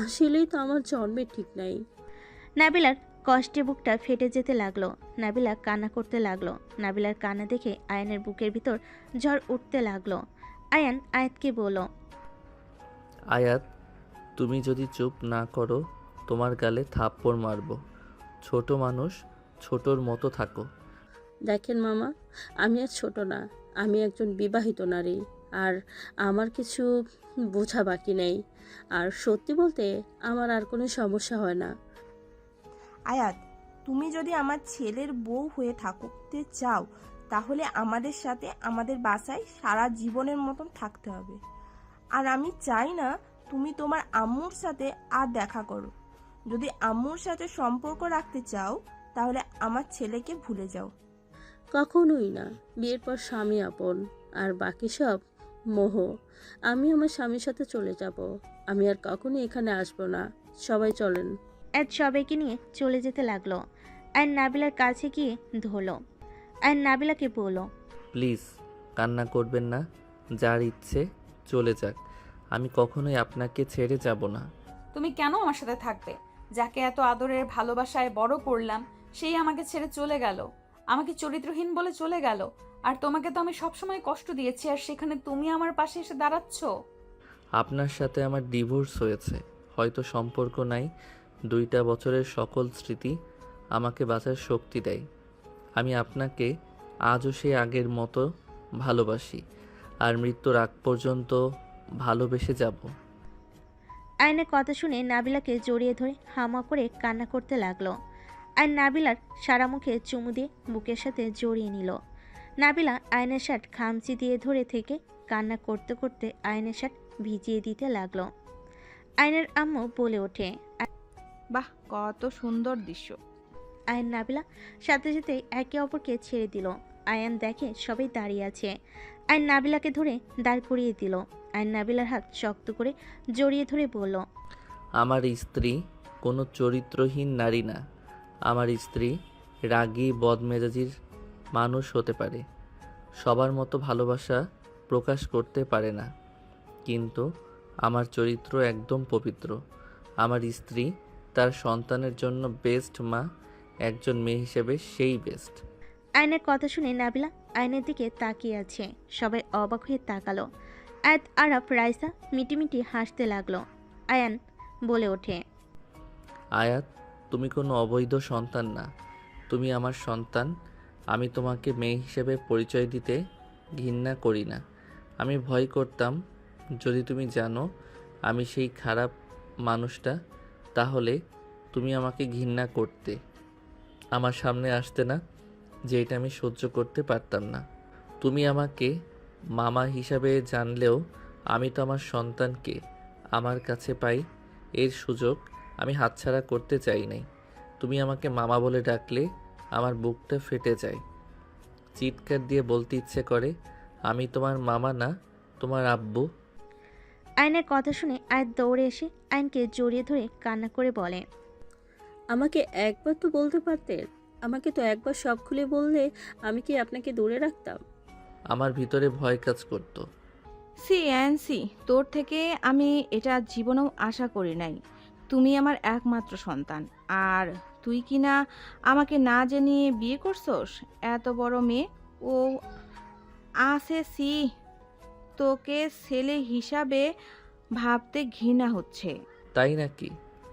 আসলেই তো আমার জন্মের ঠিক নাই। নাবিলার কষ্টে বুকটা ফেটে যেতে লাগলো। নাবিলা কান্না করতে লাগলো। নাবিলার কান্না দেখে আয়নের বুকের ভিতর ঝড় উঠতে লাগলো। আয়ান আয়াতকে বলল, আয়াত, তুমি যদি চুপ না করো তোমার গালে থাপ্পড় মারবো। ছোট মানুষ, ছোটর মতো থাকো। দেখেন মামা, আমি আর ছোট না, আমি একজন বিবাহিত নারী। আর আমার কিছু বোঝা বাকি নেই। আর সত্যি বলতে আমার আর কোনো সমস্যা হয় না। আয়াত, তুমি যদি আমার ছেলের বউ হয়ে থাকতে চাও, তাহলে আমাদের সাথে আমাদের বাসায় সারা জীবনের মতন থাকতে হবে। আর আমি চাই না তুমি তোমার আম্মুর সাথে আর দেখা করো। যদি আম্মুর সাথে সম্পর্ক রাখতে চাও, তাহলে আমার ছেলেকে ভুলে যাও। কখনোই না। বিয়ের পর স্বামী আপন, আর বাকি সব মোহ। আমি আমার স্বামীর সাথে চলে যাব। আমি আর কখনো এখানে আসবো না। সবাই চলেন। আয়াত সবাইকে নিয়ে চলে যেতে লাগলো। আয়ন নাবিলার কাছে গিয়ে ধরলো। আয়ন নাবিলাকে বলল, প্লিজ কান্না করবেন না, যার ইচ্ছে চলে যাক, আমি কখনোই আপনাকে ছেড়ে যাব না। তুমি কেন আমার সাথে থাকবে? যাকে এত আদরের ভালোবাসায় বড় করলাম, সেই আমাকে ছেড়ে চলে গেল, আমাকে চরিত্রহীন বলে চলে গেল। আর তোমাকে তো আমি সবসময় কষ্ট দিয়েছি, আর সেখানে তুমি আমার পাশে এসে দাঁড়াচ্ছ। আপনার সাথে আমার ডিভোর্স হয়েছে, হয়তো সম্পর্ক নাই, 2টা বছরের সকল স্মৃতি আমাকে বাঁচার শক্তি দেয়। আমি আপনাকে আজও সেই আগের মতো ভালোবাসি, আর মৃত্যুর আগ পর্যন্ত ভালোবেসে যাব। আয়নের কথা শুনে নাবিলাকে জড়িয়ে ধরে হামা করে কান্না করতে লাগলো। আয়ন নাবিলার সারা মুখে চুমু দিয়ে বুকের সাথে জড়িয়ে নিল। নাবিলা আয়নের শার্ট খামচি দিয়ে ধরে থেকে কান্না করতে করতে আয়নের শার্ট ভিজিয়ে দিতে লাগলো। আয়নের আম্মু বলে ওঠে, বাহ, কত সুন্দর দৃশ্য। আয়ন নাবিলা সাথে সাথে একে অপরকে ছেড়ে দিল। আয়ান দেখে সবাই দাঁড়িয়ে আছে। আয়ন নাবিলাকে ধরে দাঁড় করিয়ে দিল। আয়ন নাবিলার হাত শক্ত করে জড়িয়ে ধরে বলল, আমার স্ত্রী কোনো চরিত্রহীন নারী না। আমার স্ত্রী রাগী বদমেজাজির মানুষ হতে পারে, সবার মতো ভালোবাসা প্রকাশ করতে পারে না, কিন্তু আমার চরিত্র একদম পবিত্র। আমার স্ত্রী তার সন্তানের জন্য বেস্ট মা, একজন মেয়ে হিসেবে সেই বেস্ট। আয়নের কথা শুনে নাবিলা আয়নের দিকে তাকিয়ে আছে। সবাই অবাক হয়ে তাকালো। আয়াত আরাফ রাইসা মিটিমিটি হাসতে লাগলো। আয়ান বলে ওঠে, আয়াত, তুমি কোনো অবৈধ সন্তান না, তুমি আমার সন্তান। আমি তোমাকে মেয়ে হিসেবে পরিচয় দিতে ঘৃণা করি না। আমি ভয় করতাম যদি তুমি জানো আমি সেই খারাপ মানুষটা, তাহলে তুমি আমাকে ঘৃণা করতে, আমার সামনে আসতে না, যে এটা আমি সহ্য করতে পারতাম না। তুমি আমাকে মামা হিসাবে জানলেও আমি তো আমার সন্তানকে আমার কাছে পাই, এর সুযোগ আমি হাতছাড়া করতে চাই নাই। তুমি আমাকে মামা বলে ডাকলে আমার বুকটা ফেটে যায়। চিৎকার দিয়ে বলতে ইচ্ছে করে, আমি তোমার মামা না, তোমার আব্বু। আয়নের কথা শুনে আয়াত দৌড়ে এসে আয়নকে জড়িয়ে ধরে কান্না করে বলে, আমাকে একবার তো বলতে পারতেন। আমাকে তো একবার সব খুলে বললে আমি কি আপনাকে দূরে রাখতাম? আমার ভিতরে ভয় কাজ করতো। সি অ্যান্সি, তোর থেকে আমি এটা জীবনেও আশা করি নাই। তুমি আমার একমাত্র সন্তান, আর তুই কি না আমাকে না জানিয়ে বিয়ে করছস? এত বড় মেয়ে ও আছে, সি তোকে ছেলে হিসাবে ভাবতে ঘৃণা হচ্ছে। তাই নাকি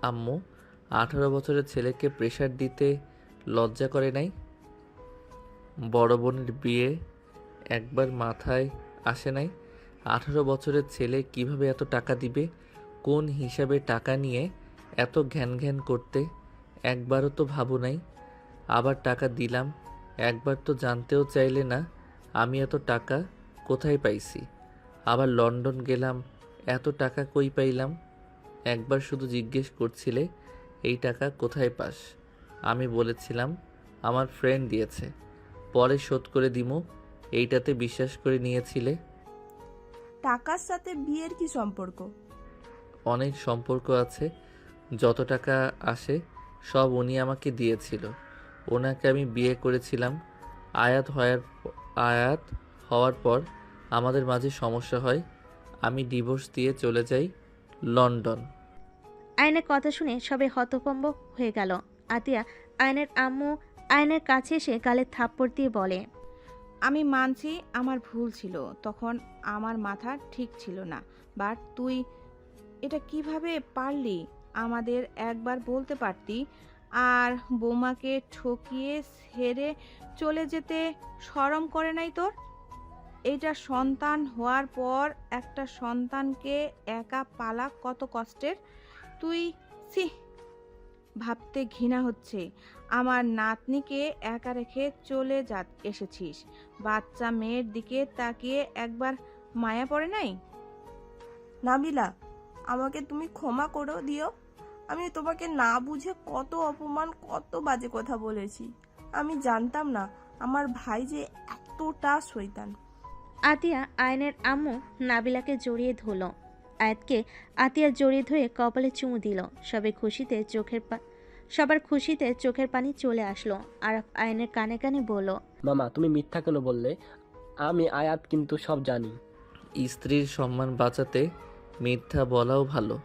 আম্মু? 18 বছরের ছেলেকে প্রেশার দিতে লজ্জা করে নাই? বড় বোনের বিয়ে একবার মাথায় আসে নাই? 18 বছরের ছেলে কিভাবে এত টাকা দিবে? কোন হিসাবে টাকা নিয়ে এত ঘ্যান ঘ্যান করতে একবারও তো ভাবো নাই। আবার টাকা দিলাম, একবার তো জানতেও চাইলে না আমি এত টাকা কোথায় পাইছি। আবার লন্ডন গেলাম, এত টাকা কই পাইলাম? একবার শুধু জিজ্ঞেস করছিলে এই টাকা কোথায় পাস। আমি বলেছিলাম আমার ফ্রেন্ড দিয়েছে, পরে শোধ করে দিমু। এইটাতে বিশ্বাস করে নিয়েছিলে। টাকার সাথে বিয়ের কি সম্পর্ক? অনেক সম্পর্ক আছে। যত টাকা আসে সব উনি আমাকে দিয়েছিল। ওনাকে আমি বিয়ে করেছিলাম। আয়াত হওয়ার পর আমাদের মাঝে সমস্যা হয়, আমি ডিভোর্স দিয়ে চলে যাই লন্ডন। আয়নের কথা শুনে সবাই হতভম্ব হয়ে গেল। আতিয়া আয়নের আম্মু আয়নের কাছে এসে গালে থাপ্পড় দিয়ে বলে, আমি মানছি আমার ভুল ছিল, তখন আমার মাথা ঠিক ছিল না। বাট তুই এটা কিভাবে পারলি? আমাদের একবার বলতে পারতি। আর বৌমাকে ঠকিয়ে ছেড়ে চলে যেতে শরম করে নাই তোর? এটা সন্তান হওয়ার পর একটা সন্তানকে একা পালা কত কষ্টের। তুই ছি, ভাবতে ঘৃণা হচ্ছে। আমার নাতনিকে একা রেখে চলে এসেছিস। বাচ্চা মেয়ের দিকে তাকিয়ে একবার মায়া পড়ে নাই? নাবিলা, আমাকে তুমি ক্ষমা করে দিও। আমি তোমাকে না বুঝে কত অপমান, কত বাজে কথা বলেছি। আমি জানতাম না আমার ভাই যে এতটা শয়তান। আতিয়া আয়নের আম্মু নাবিলাকে জড়িয়ে ধরল। আয়াতকে আতিয়া জড়িয়ে ধরে কপালে চুমু দিল। সবার খুশিতে চোখের পানি চলে আসলো। আরাফ আয়নের কানে কানে বলল, মামা তুমি মিথ্যা কেন বললে? আমি আয়াত কিন্তু সব জানি। স্ত্রীর সম্মান বাঁচাতে মিথ্যা বলাও ভালো।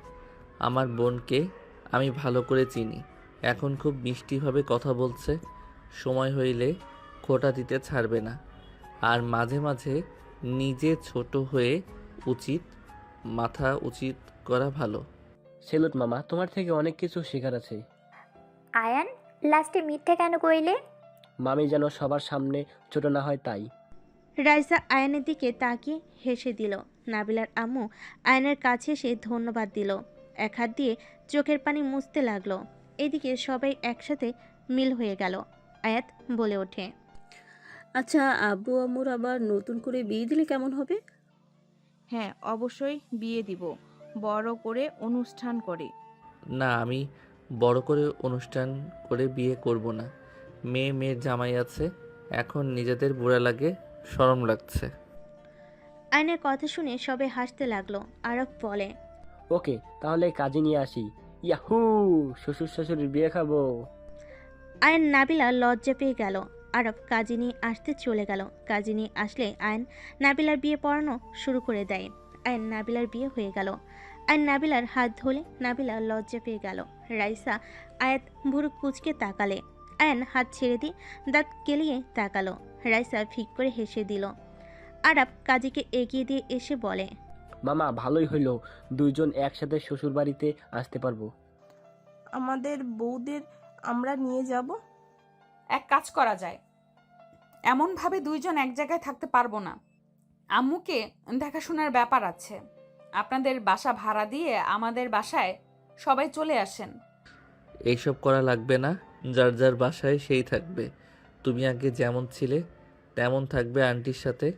আমার বোনকে আমি ভালো করে চিনি। এখন খুব মিষ্টিভাবে কথা বলছে। সময় হইলে খোঁটা দিতে ছাড়বে না। আর মাঝে মাঝে নিজে ছোট হয়ে মাথা উচিত করা ভালো। সেলুট মামা, তোমার থেকে অনেক কিছু শেখার আছে। আয়ান, লাস্টে মিথ্যা কেন কইলে? মামি যেন সবার সামনে ছোট না হয় তাই। রাইসা আয়নের দিকে তাকিয়ে হেসে দিল। নাবিলার আম্মু আয়নের কাছে এসে ধন্যবাদ দিল। এক হাত দিয়ে চোখের পানি মুছতে লাগলো। এদিকে সবাই একসাথে মিল হয়ে গেল। আয়াত বলে ওঠে, আচ্ছা, আব্বু আম্মুর আবার নতুন করে বিয়ে দিলে কেমন হবে? হ্যাঁ, অবশ্যই বিয়ে দিব, বড় করে অনুষ্ঠান করে। না, আমি বড় করে অনুষ্ঠান করে বিয়ে করব না। মেয়ের জামাই আছে, এখন নিজেদের বুড়া লাগে, শরম লাগছে। আয়নের কথা শুনে সবাই হাসতে লাগলো। আরব বলে, ওকে, তাহলে কাজে নিয়ে আসি। ইয়াহু, শ্বশুর শাশুড়ির বিয়ে খাবো। আয়ন নাবিলা লজ্জা পেয়ে গেল। আরব কাজী নিয়ে আসতে চলে গেল। কাজী নিয়ে আসলে আয়ন নাবিলার বিয়ে পড়ানো শুরু করে দেয়। আয়ন নাবিলার বিয়ে হয়ে গেল। আয়ন নাবিলার হাত ধরে নাবিলা লজ্জা পেয়ে গেল। রাইসা আয়াত ভুরু কুচকে তাকালে। আয়ন হাত ছেড়ে দিয়ে দাঁত কেলিয়ে তাকালো। রাইসা ফিক করে হেসে দিল। আরব কাজীকে এগিয়ে দিয়ে এসে বলে, মামা ভালোই হইলো, দুইজন একসাথে শ্বশুর বাড়িতে আসতে পারবো। আমাদের বউদের আমরা নিয়ে যাব। এক কাজ করা যায়, এমনভাবে দুইজন এক জায়গায় থাকতে পারবো না। আম্মুকে দেখাশোনার ব্যাপার আছে। আপনাদের বাসা ভাড়া দিয়ে আমাদের বাসায় সবাই চলে আসেন। এইসব করা লাগবে না, যার যার বাসায় সেই থাকবে। তুমি আগে যেমন ছিলে তেমন থাকবে আন্টির সাথে।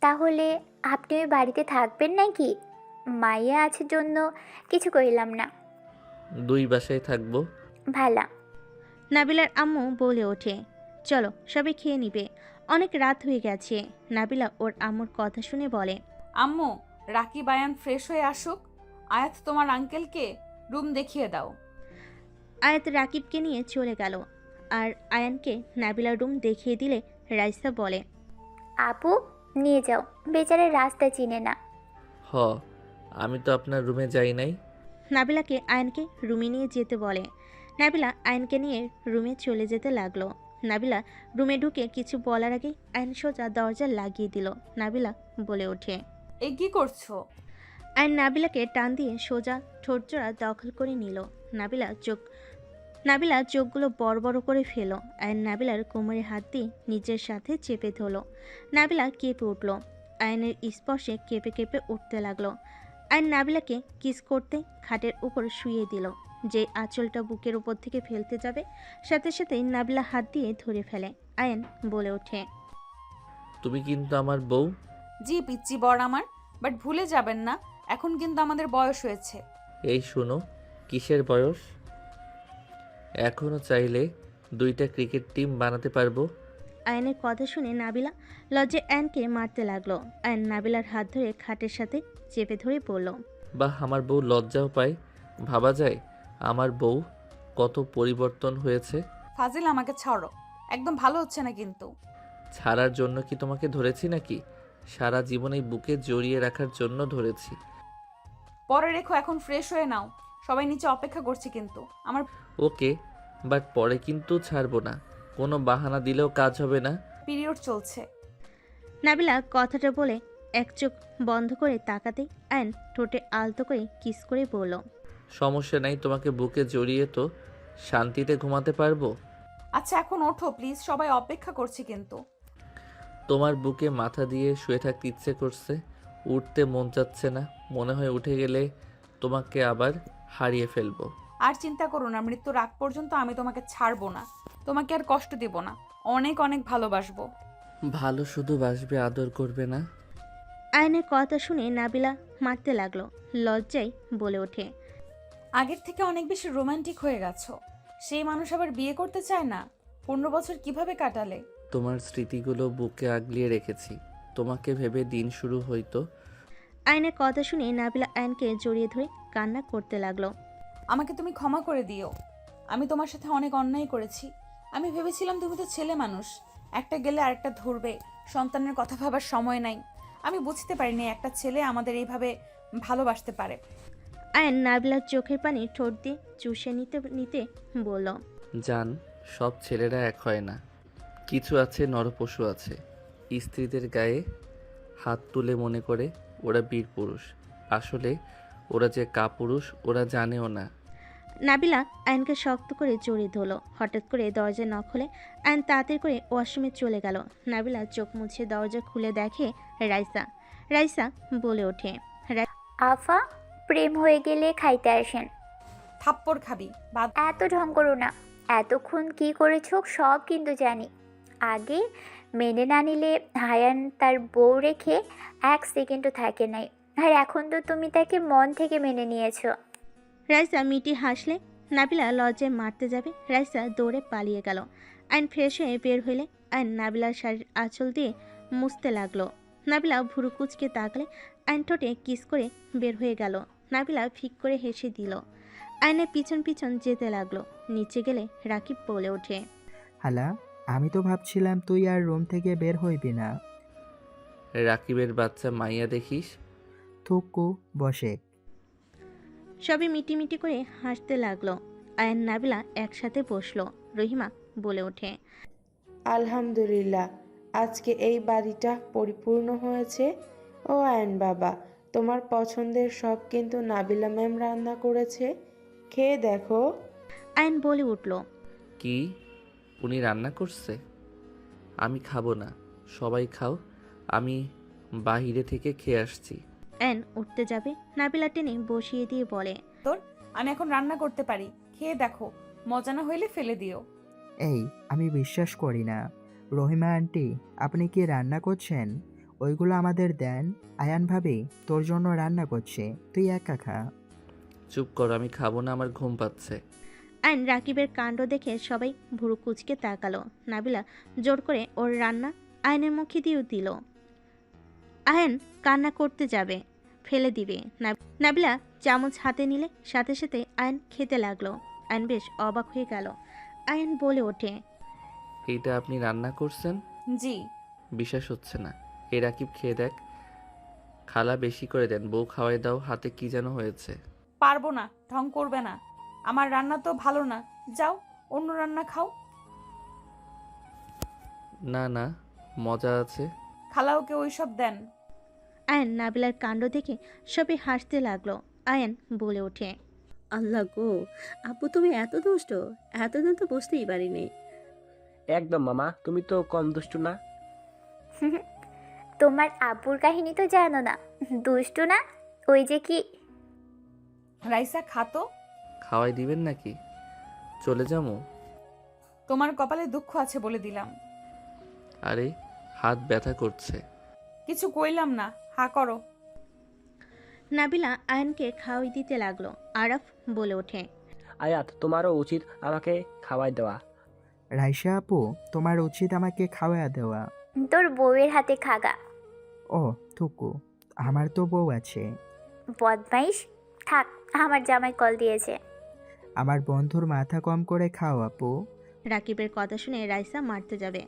তাহলে আপনি ওই বাড়িতে থাকবেন নাকি? মাইয়া আছে জন্য কিছু কইলাম না। 2 বাসায় থাকবো। ভালা। নাবিলার আম্মু বলে ওঠে, চলো সবাই খেয়ে নিবে, অনেক রাত হয়ে গেছে। নাবিলা ওর আম্মুর কথা শুনে বলে, আম্মু, রাকিব আয়ান ফ্রেশ হয়ে আসুক। আয়াত, তোমার আঙ্কেলকে রুম দেখিয়ে দাও। আয়াত রাকিবকে নিয়ে চলে গেল। আর আয়ানকে নাবিলার রুম দেখিয়ে দিলে রাইসা বলে, আপু নিয়ে যাও, বেচারা রাস্তা চিনে না। হ, আমি তো আপনার রুমে যাই নাই। নাবিলাকে আয়নকে রুমে নিয়ে যেতে বলে। নাবিলা আয়নকে নিয়ে রুমে চলে যেতে লাগলো। নাবিলা রুমে ঢুকে কিছু বলার আগেই আয়ন সোজা দরজা লাগিয়ে দিল। নাবিলা বলে ওঠে, এই কি করছো? আয়ন নাবিলাকে টান দিয়ে সোজা ঠোঁটজোড়া দখল করে নিল। নাবিলা চোখগুলো বড় বড় করে ফেল। আয়ন নাবিলার কোমরে হাত দিয়ে নিজের সাথে চেপে ধরল। নাবিলা কেঁপে উঠল। আয়নের স্পর্শে কেঁপে কেঁপে উঠতে লাগলো। আয়ন নাবিলাকে কিস করতে খাটের উপর শুইয়ে দিল। যে আঁচলটা বুকের উপর থেকে ফেলতে যাবে, সাথে সাথেই নাবিলা হাত দিয়ে ধরে ফেলে। আয়ন বলে ওঠে, তুমি কিন্তু আমার বউ। জি পিচ্চি বর আমার, বাট ভুলে যাবেন না এখন কিন্তু আমাদের বয়স হয়েছে। এই শোনো, কিসের বয়স? এখনো চাইলে 2টা ক্রিকেট টিম বানাতে পারবো। আয়নের কথা শুনে নাবিলা লজ্জে আয়নকে মারতে লাগলো। আয়ন নাবিলার হাত ধরে খাটের সাথে চেপে ধরে বলল, বাহ, আমার বউ লজ্জাও পায়। ভাবা যায় আমার বউ কত পরিবর্তন হয়েছে। ফাজিল, আমাকে ছাড়ো, একদম ভালো হচ্ছে না কিন্তু। ছাড়ার জন্য কি তোমাকে ধরেছি নাকি? সারা জীবন এই বুকে জড়িয়ে রাখার জন্য ধরেছি। পরে রেখো, এখন ফ্রেশ হয়ে নাও, সবাই নিচে অপেক্ষা করছে কিন্তু আমার। ওকে, বাট পরে কিন্তু ছাড়বো না। কোনো বাহানা দিলেও কাজ হবে না। পিরিয়ড চলছে। নাবিলা কথাটা বলে এক চোখ বন্ধ করে তাকাতেই আয়ন ঠোঁটে আলতো করে কিস করে বলল, সমস্যা নাই, তোমাকে বুকে জড়িয়ে তো শান্তিতে ঘুমাতে পারবো। আচ্ছা এখন ওঠো প্লিজ, সবাই অপেক্ষা করছে কিন্তু। তোমার বুকে মাথা দিয়ে শুয়ে থাকতে ইচ্ছে করছে, উঠতে মন চাচ্ছে না। মনে হয় উঠে গেলে তোমাকে আবার হারিয়ে ফেলবো। আর চিন্তা করো না, মৃত্যুর আগ পর্যন্ত আমি তোমাকে ছাড়বো না, তোমাকে আর কষ্ট দেব না, অনেক অনেক ভালোবাসবো। ভালো শুধু বাসবে, আদর করবে না। আয়নের কথা শুনে নাবিলা মারতে লাগলো। লজ্জায় বলে ওঠে, আগের থেকে অনেক বেশি রোমান্টিক হয়ে গেছো। সেই মানুষ আবার বিয়ে করতে চায় না? 15 বছর কিভাবে কাটালে? তোমার স্মৃতিগুলো বুকে আগলিয়ে রেখেছি, তোমাকে ভেবে দিন শুরু হইতো। আয়নের কথা শুনে নাবিলা আয়নকে জড়িয়ে ধরে কান্না করতে লাগলো। আমাকে তুমি ক্ষমা করে দিও, আমি তোমার সাথে অনেক অন্যায় করেছি। আমি ভেবেছিলাম তুমি তো ছেলে মানুষ, একটা গেলে আরেকটা ধরবে, সন্তানের কথা ভাবার সময় নাই। আমি বুঝতে পারিনি একটা ছেলে আমাদের এইভাবে ভালোবাসতে পারে। আয়ন নাবিলার চোখের পানি ঠোঁট দিয়ে চুষে নিতে নিতে বলল, জান, সব ছেলেরা এক হয় না। কিছু আছে নরপশু আছে, স্ত্রীদের গায়ে হাত তুলে মনে করে ওরা বীর পুরুষ। আসলে ওরা যে কাপুরুষ ওরা জানেও না। নাবিলা আয়নকে শক্ত করে জড়িয়ে ধরল। হঠাৎ করে দরজা নক হলে আয়ন তাড়াতাড়ি করে ওয়াশরুমে চলে গেল। নাবিলা চোখ মুছে দরজা খুলে দেখে রাইসা বলে ওঠে, আফা, প্রেম হয়ে গেলে খাইতে আসেন। থাপ্পড় খাবি, বাদ। এত ঢং করো না, এতক্ষণ কি করেছো সব কিন্তু জানি। আগে মেনে না নিলে হায়ান তার বউ রেখে 1 সেকেন্ডও থাকে নাই, আর এখন তো তুমি তাকে মন থেকে মেনে নিয়েছো। রাইসা মিটি হাসলে নাবিলা লজ্জায় মারতে যাবে, রাইসা দৌড়ে পালিয়ে গেল। আয়ন ফ্রেশ হয়ে বের হইলে আয়ন নাবিলার শাড়ির আঁচল দিয়ে মুছতে লাগলো। নাবিলা ভুরু কুচকে তাকলে আয়ন ঠোঁটে কিস করে বের হয়ে গেল। নাবিলা ফিক করে হেসে দিল। আয়নের পিছন পিছন যেতে লাগলো। নিচে গেলে রাকিব বলে ওঠে, হালা, আমি তো ভাবছিলাম তুই আর রুম থেকে বের হইবি না। রাকিবের বাচ্চা মাইয়া দেখিস। থুকু বসে। সবই মিটি করে হাসতে লাগলো। আয়ন নাবিলা একসাথে বসলো। রহিমা বলে ওঠে, আলহামদুলিল্লাহ, আজকে এই বাড়িটা পরিপূর্ণ হয়েছে। ও আয়ন বাবা, তোমার পছন্দের সব কিন্তু নাবিলা ম্যাম রান্না করেছে, খেয়ে দেখো। আয়ন বলে উঠল, কি উনি রান্না করছে? আমি খাবো না, সবাই খাও, আমি বাহিরে থেকে খেয়ে আসছি। আয়ন উঠতে যাবে, নাবিলা টেনে বসিয়ে দিয়ে বলে, আমি এখন রান্না করতে পারি, খেয়ে দেখো, মজা না হইলে ফেলে দিও। এই, আমি বিশ্বাস করি না। রহিমা আন্টি, আপনি কি রান্না করছেন? ওইগুলো আমাদের দেন। আয়ান ভাবি তোর জন্য রান্না করছে, তুই একা খা। চুপ করো, আমি খাবো না, আমার ঘুম পাচ্ছে। আয়ন রাকিবের কাণ্ড দেখে সবাই ভুরু কুচকে তাকালো। নাবিলা জোর করে ওর রান্না আয়নের মুখে দিয়েও দিল। আয়ন কান্না করতে যাবে, ফেলে দিবে। নাবিলা চামচ হাতে নিলে সাথে সাথে আয়ন খেতে লাগলো। আয়ন বেশ অবাক হয়ে গেল। আয়ন বলে ওঠে, এইটা আপনি রান্না করছেন? জি। বিশ্বাস হচ্ছে না। এই রাকিব, খেয়ে দেখ। খালা বেশি করে দেন, বউ খাওয়াই দাও। হাতে কি যেন হয়েছে। পারবো না, ঢং করবে না। আমার রান্না তো ভালো না, যাও অন্য রান্না খাও। না না, মজা আছে। খালাওকে ওইসব দেন। আয়ন নাবিলার কাণ্ড দেখে সবাই হাসতে লাগলো। আয়ন বলে ওঠে, আল্লাহ গো, আপু তুমি এত দুষ্ট, এতদিন তো বুঝতেই পারিনি। একদম মামা, তুমি তো কম দুষ্টু না। তোমার আব্বুর কাহিনী তো জানো না, দুষ্টু না। ওই যে কি, রাইসা খাতো। খাওয়াই দিবেন নাকি? চলে যাবো? তোমার কপালে দুঃখ আছে বলে দিলাম। আরে, হাত ব্যথা করছে। কিছু কইলাম না, হা করো। নাবিলা আয়নকে খাওয়াই দিতে লাগলো। আরাফ বলে ওঠে, আয়াত, তোমারও উচিত আমাকে খাওয়াই দেওয়া। রাইসা আপু, তোমার উচিত আমাকে খাওয়া দেওয়া। তোর বউয়ের হাতে খাগা। ও থুকু, আমার তো বউ আছে। বদমাইশ, থাক, আমার জামাই কল দিয়েছে। আমার বন্ধুর মাথা কম করে খাও আপু। রাকিবের কথা শুনে রাইসা মারতে যাবে,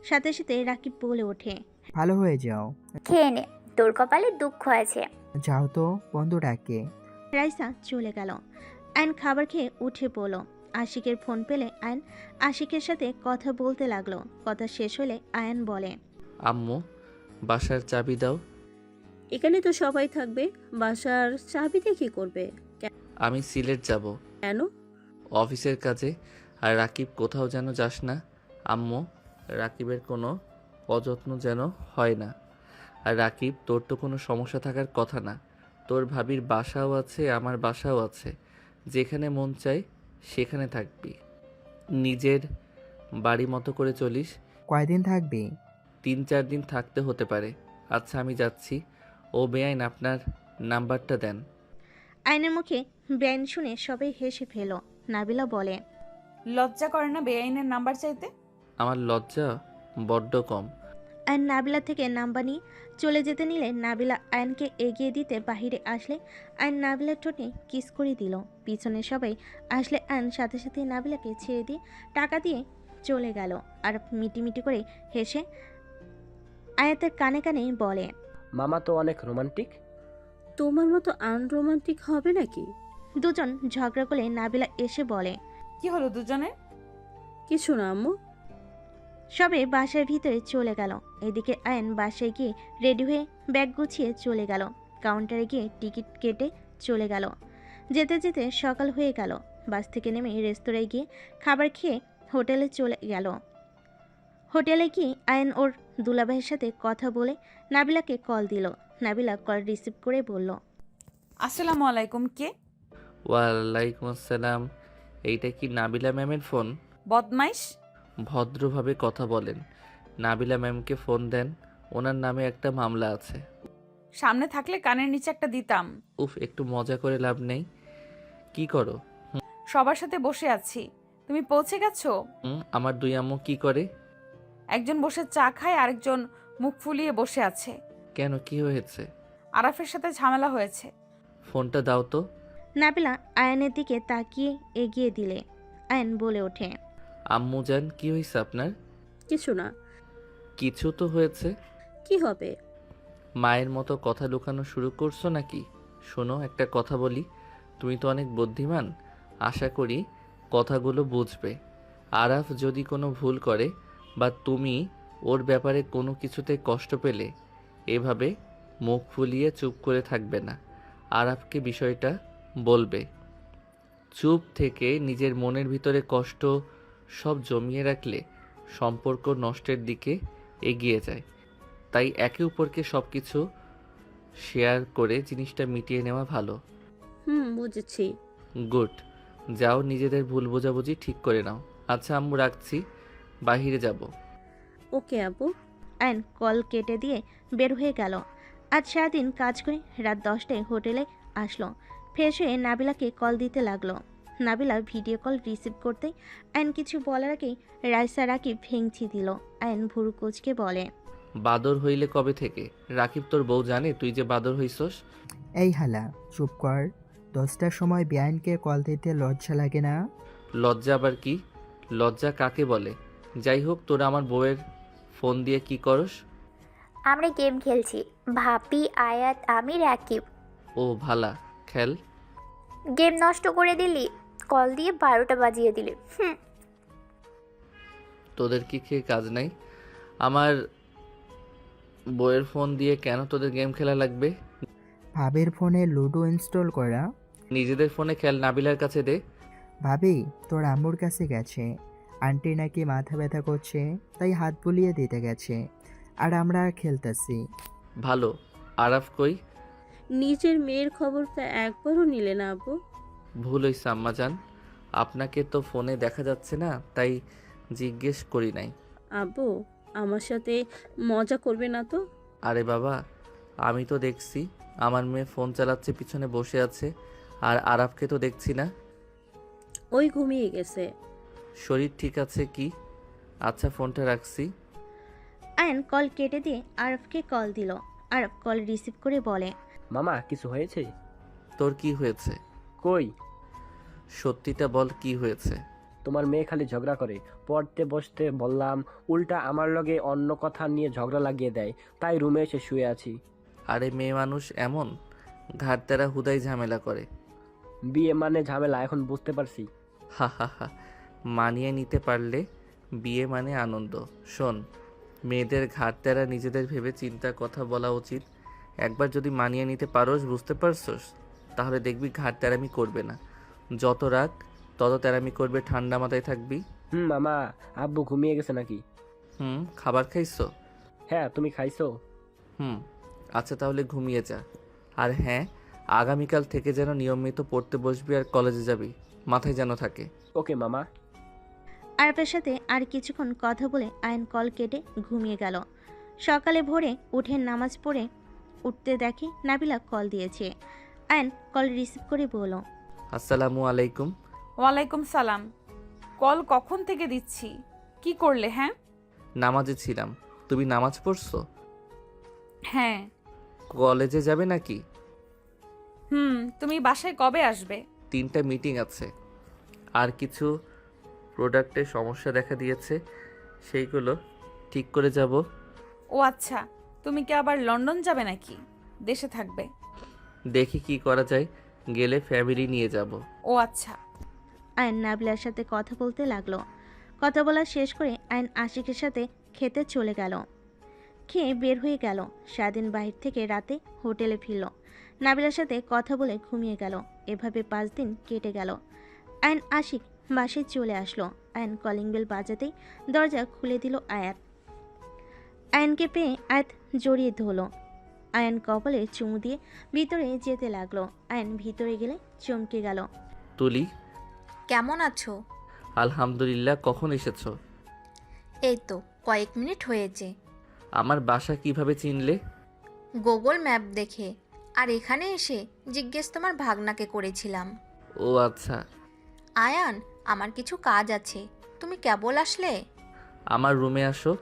সাথে সাথে রাকিব বলে ওঠে, ভালো হয়ে যাও। খেয়ে নে, তোর কপালে দুঃখ আছে। যাও তো, বন্ধু ডাকে। রাইসা চলে গেল। আয়ন খাবার খেয়ে উঠে পড়ল। আশিকের ফোন পেলে আয়ন আশিকের সাথে কথা বলতে লাগলো। কথা শেষ হলে আয়ন বলে, আম্মু, বাসার চাবি দাও। এখানে তো সবাই থাকবে, বাসার চাবিতে কি করবে? আমি সিলেট যাব কেন? অফিসের কাজে। আর রাকিব, কোথাও যেন যাস না। আম্মু, রাকিবের কোনো অযত্ন যেন হয় না। আর রাকিব, তোর তো কোনো সমস্যা থাকার কথা না। তোর ভাবির বাসাও আছে, আমার বাসাও আছে। যেখানে মন চায় সেখানে থাকবি। নিজের বাড়ি মতো করে চলিস। কয়দিন থাকবি? 3-4 দিন থাকতে হতে পারে। আচ্ছা, আমি যাচ্ছি। ও বেআইন, আপনার নাম্বারটা দেন। আয়নের মুখে ব্যান শুনে সবাই হেসে ফেল। নাবিলা বলে, লজ্জা করে না বেআইনের নাম্বার চাইতে? আমার লজ্জা বড্ড কম। আয়ন নাবিলা থেকে নাম্বার নিয়ে চলে যেতে নিলে নাবিলা আয়নকে এগিয়ে দিতে বাহিরে আসলে আয়ন নাবিলার ঠোঁটে কিস করে দিল। পিছনে সবাই আসলে আয়ন সাথে সাথে নাবিলাকে ছেড়ে দিয়ে টাকা দিয়ে চলে গেল। আর মিটিমিটি করে হেসে আয়াতের কানে কানে বলে, মামা তো অনেক রোমান্টিক। তোমার মতো আনরোমান্টিক হবে নাকি? দুজন ঝগড়া করলে নাবিলা এসে বলে, কি হলো দুজনের? কিছু না আম্মু। সবে বাসার ভিতরে চলে গেল। এদিকে আয়ন বাসায় গিয়ে রেডি হয়ে ব্যাগ গুছিয়ে চলে গেল। কাউন্টারে গিয়ে টিকিট কেটে চলে গেল। যেতে যেতে সকাল হয়ে গেল। বাস থেকে নেমে রেস্তোরাঁয় গিয়ে খাবার খেয়ে হোটেলে চলে গেল। হোটেলে গিয়ে আয়ন ওর দুলাভাইয়ের সাথে কথা বলে নাবিলাকে কল দিল। নাবিলা কল রিসিভ করে বলল, আসসালামু আলাইকুম, কে? ওয়ালাইকুম আসসালাম। এইটা কি নাবিলা ম্যামের ফোন? বদমাইশ। ভদ্রভাবে কথা বলেন। নাবিলা ম্যামকে ফোন দেন, ওনার নামে একটা মামলা আছে। সামনে থাকলে কানের নিচে একটা দিতাম। উফ, একটু মজা করে লাভ নেই। কি করো? সবার সাথে বসে আছি। তুমি পৌঁছে গেছো? আমার দুই আম্মু কি করে? একজন বসে চা খায়, আরেকজন মুখ ফুলিয়ে বসে আছে। কেন, কি হয়েছে? আরাফের সাথে ঝামেলা হয়েছে। ফোনটা দাও তো। নাবিলা আয়নের দিকে তাকিয়ে এগিয়ে দিলে আয়ন বলে ওঠে, আম্মু জান, কি হয়েছে আপনার? কিছু না। কিছু তো হয়েছে। কি হবে? মায়ের মতো কথা লুকানো শুরু করছো নাকি? শোনো, একটা কথা বলি, তুমি তো অনেক বুদ্ধিমান, আশা করি কথাগুলো বুঝবে। আরাফ যদি কোনো ভুল করে বা তুমি ওর ব্যাপারে কোনো কিছুতে কষ্ট পেলে, এভাবে মুখ ফুলিয়ে চুপ করে থাকবে না। আরাফকে বিষয়টা বলবে। চুপ থেকে নিজের মনের ভিতরে কষ্ট সব জমিয়ে রাখলে সম্পর্ক নষ্টের দিকে এগিয়ে যায়। তাই একে অপরকে সব কিছু শেয়ার করে জিনিসটা মিটিয়ে নেওয়া ভালো। বুঝেছি। গুড, যাও নিজেদের ভুল বোঝাবুঝি ঠিক করে নাও। আচ্ছা আম্মু, রাখছি, বাহিরে যাব। ওকে আপু। আয়ন কল কেটে দিয়ে বের হয়ে গেল। আজ সারাদিন কাজ করে রাত 10টায় হোটেলে আসলো। ফ্রেশ হয়ে নাবিলাকে কল দিতে লাগলো। নাবিলা ভিডিও কল রিসিভ করতে আয়ন কিছু বলার আগেই রাইসা রাকিব ভেঙচি দিল। আয়ন ভুরু কুচকে বলে, বাদর হইলে কবে থেকে? রাকিব তোর বউ জানে তুই যে বাদর হইছস? এই হালা চুপ কর। 10টার সময় বেআইনকে কল দিতে লজ্জা লাগে না? লজ্জা আবার কি? লজ্জা কাকে বলে? যাই হোক, তোরা আমার বউয়ের ফোন দিয়ে কি করস? আমরা গেম খেলছি, ভাবি, আয়াত, আমি, রাকিব। ও ভালা, খেল। গেম নষ্ট করে দিলি, কল দিয়ে 12টা বাজিয়ে দিলি। তোদের কি খেয়ে কাজ নাই? আমার বউয়ের ফোন দিয়ে কেন তোদের গেম খেলা লাগবে? ভাবির ফোনে লুডো ইনস্টল করা। নিজেদের ফোনে খেল, নাবিলার কাছে দে। ভাবি তোর আম্মুর কাছে গেছে, আন্টি নাকি মাথা ব্যথা করছে, তাই হাত বুলিয়ে দিতে গেছে, আর আমরা খেলতেছি। ভালো। আরাফ কই? নিজের মেয়ের খবরটা একবারও নিলে না আব্বু? ভুল হইছে আম্মাজান, আপনাকে তো ফোনে দেখা যাচ্ছে না, তাই জিজ্ঞেস করি নাই। আব্বু আমার সাথে মজা করবে না তো? আরে বাবা, আমি তো দেখছি আমার মেয়ে ফোন চালাচ্ছে, পিছনে বসে আছে, আর আরাফকে তো দেখছি না। ওই ঘুমিয়ে গেছে। শরীর ঠিক আছে কি? আচ্ছা, ফোনটা রাখছি। আয়ন কল কেটে দিয়ে আরফকে কল দিল। আরফ কল রিসিভ করে বলে, মামা কিছু হয়েছে? তোর কি হয়েছে? কই? সত্যিটা বল, কি হয়েছে? তোমার মেয়ে খালি ঝগড়া করে, পড়তে বসতে বললাম উল্টা আমার লগে অন্য কথা নিয়ে ঝগড়া লাগিয়ে দেয়, তাই রুমে এসে শুয়ে আছি। আরে মেয়ে মানুষ এমন, ঘাট তারা হুদাই ঝামেলা করে। বিয়ে মানে ঝামেলা, এখন বুঝতে পারছি। হা হা হা, মানিয়ে নিতে পারলে বিয়ে মানে আনন্দ। শোন, মেয়েদের ঘাট তেরা নিজেদের ভেবে চিন্তা কথা বলা উচিত। একবার যদি মানিয়ে নিতে পারোস, বুঝতে পারছোস, তাহলে দেখবি ঘাট তেরামি করবে না। যত রাগ তত তেরামি করবে, ঠান্ডা মাথায় থাকবি। মামা, আব্বু ঘুমিয়ে গেছে নাকি? খাবার খাইছো? হ্যাঁ, তুমি খাইছো? আচ্ছা, তাহলে ঘুমিয়ে যা। আর হ্যাঁ, আগামীকাল থেকে যেন নিয়মিত পড়তে বসবি আর কলেজে যাবি, মাথায় যেন থাকে। ওকে মামা। আরফের সাথে আর কিছুক্ষণ কথা বলে আয়ন কল কেটে ঘুমিয়ে গেল। সকালে ভোরে উঠে নামাজ পড়ে উঠতে দেখে নাবিলা কল দিয়েছে। আয়ন কল রিসিভ করে বলল, আসসালামু আলাইকুম। ওয়ালাইকুম সালাম। কল কখন থেকে দিচ্ছি, কি করলে? হ্যাঁ, নামাজে ছিলাম। তুমি নামাজ পড়ছো? হ্যাঁ। কলেজে যাবে নাকি? তুমি বাসায় কবে আসবে? 3টা মিটিং আছে, আর কিছু প্রোডাক্টের সমস্যা দেখা দিয়েছে, সেইগুলো ঠিক করে যাব। ও আচ্ছা, তুমি কি আবার লন্ডন যাবে নাকি দেশে থাকবে? দেখি কি করা যায়, গেলে ফ্যামিলি নিয়ে যাব। ও আচ্ছা। আয়ন নাবিলার সাথে কথা বলতে লাগলো। কথা বলা শেষ করে আয়ন আশিকের সাথে খেতে চলে গেল। খেয়ে বের হয়ে গেল। সারাদিন বাইরে থেকে রাতে হোটেলে ফিরল। নাবিলার সাথে কথা বলে ঘুমিয়ে গেল। এভাবে 5 দিন কেটে গেল। আয়ন আশিক বাসায় চলে আসলো। আয়ন কলিং বেল বাজাতেই দরজা খুলে দিল আয়াত। আয়নকে পেয়ে আয়াত জড়িয়ে ধরল। আয়ন কপালে চুমু দিয়ে ভিতরে যেতে লাগলো। আয়ন ভিতরে গেলে চমকে গেল। তুলি, কেমন আছো? আলহামদুলিল্লাহ। কখন এসেছো? এই তো কয়েক মিনিট হয়েছে। আমার বাসা কিভাবে চিনলে? গুগল ম্যাপ দেখে, আর এখানে এসে জিজ্ঞেস তোমার ভাগনাকে করেছিলাম। ও আচ্ছা। আয়ান, আমার কিছু কাজ আছে, তুমি কেবল আসলে? আমার রুমে আসো।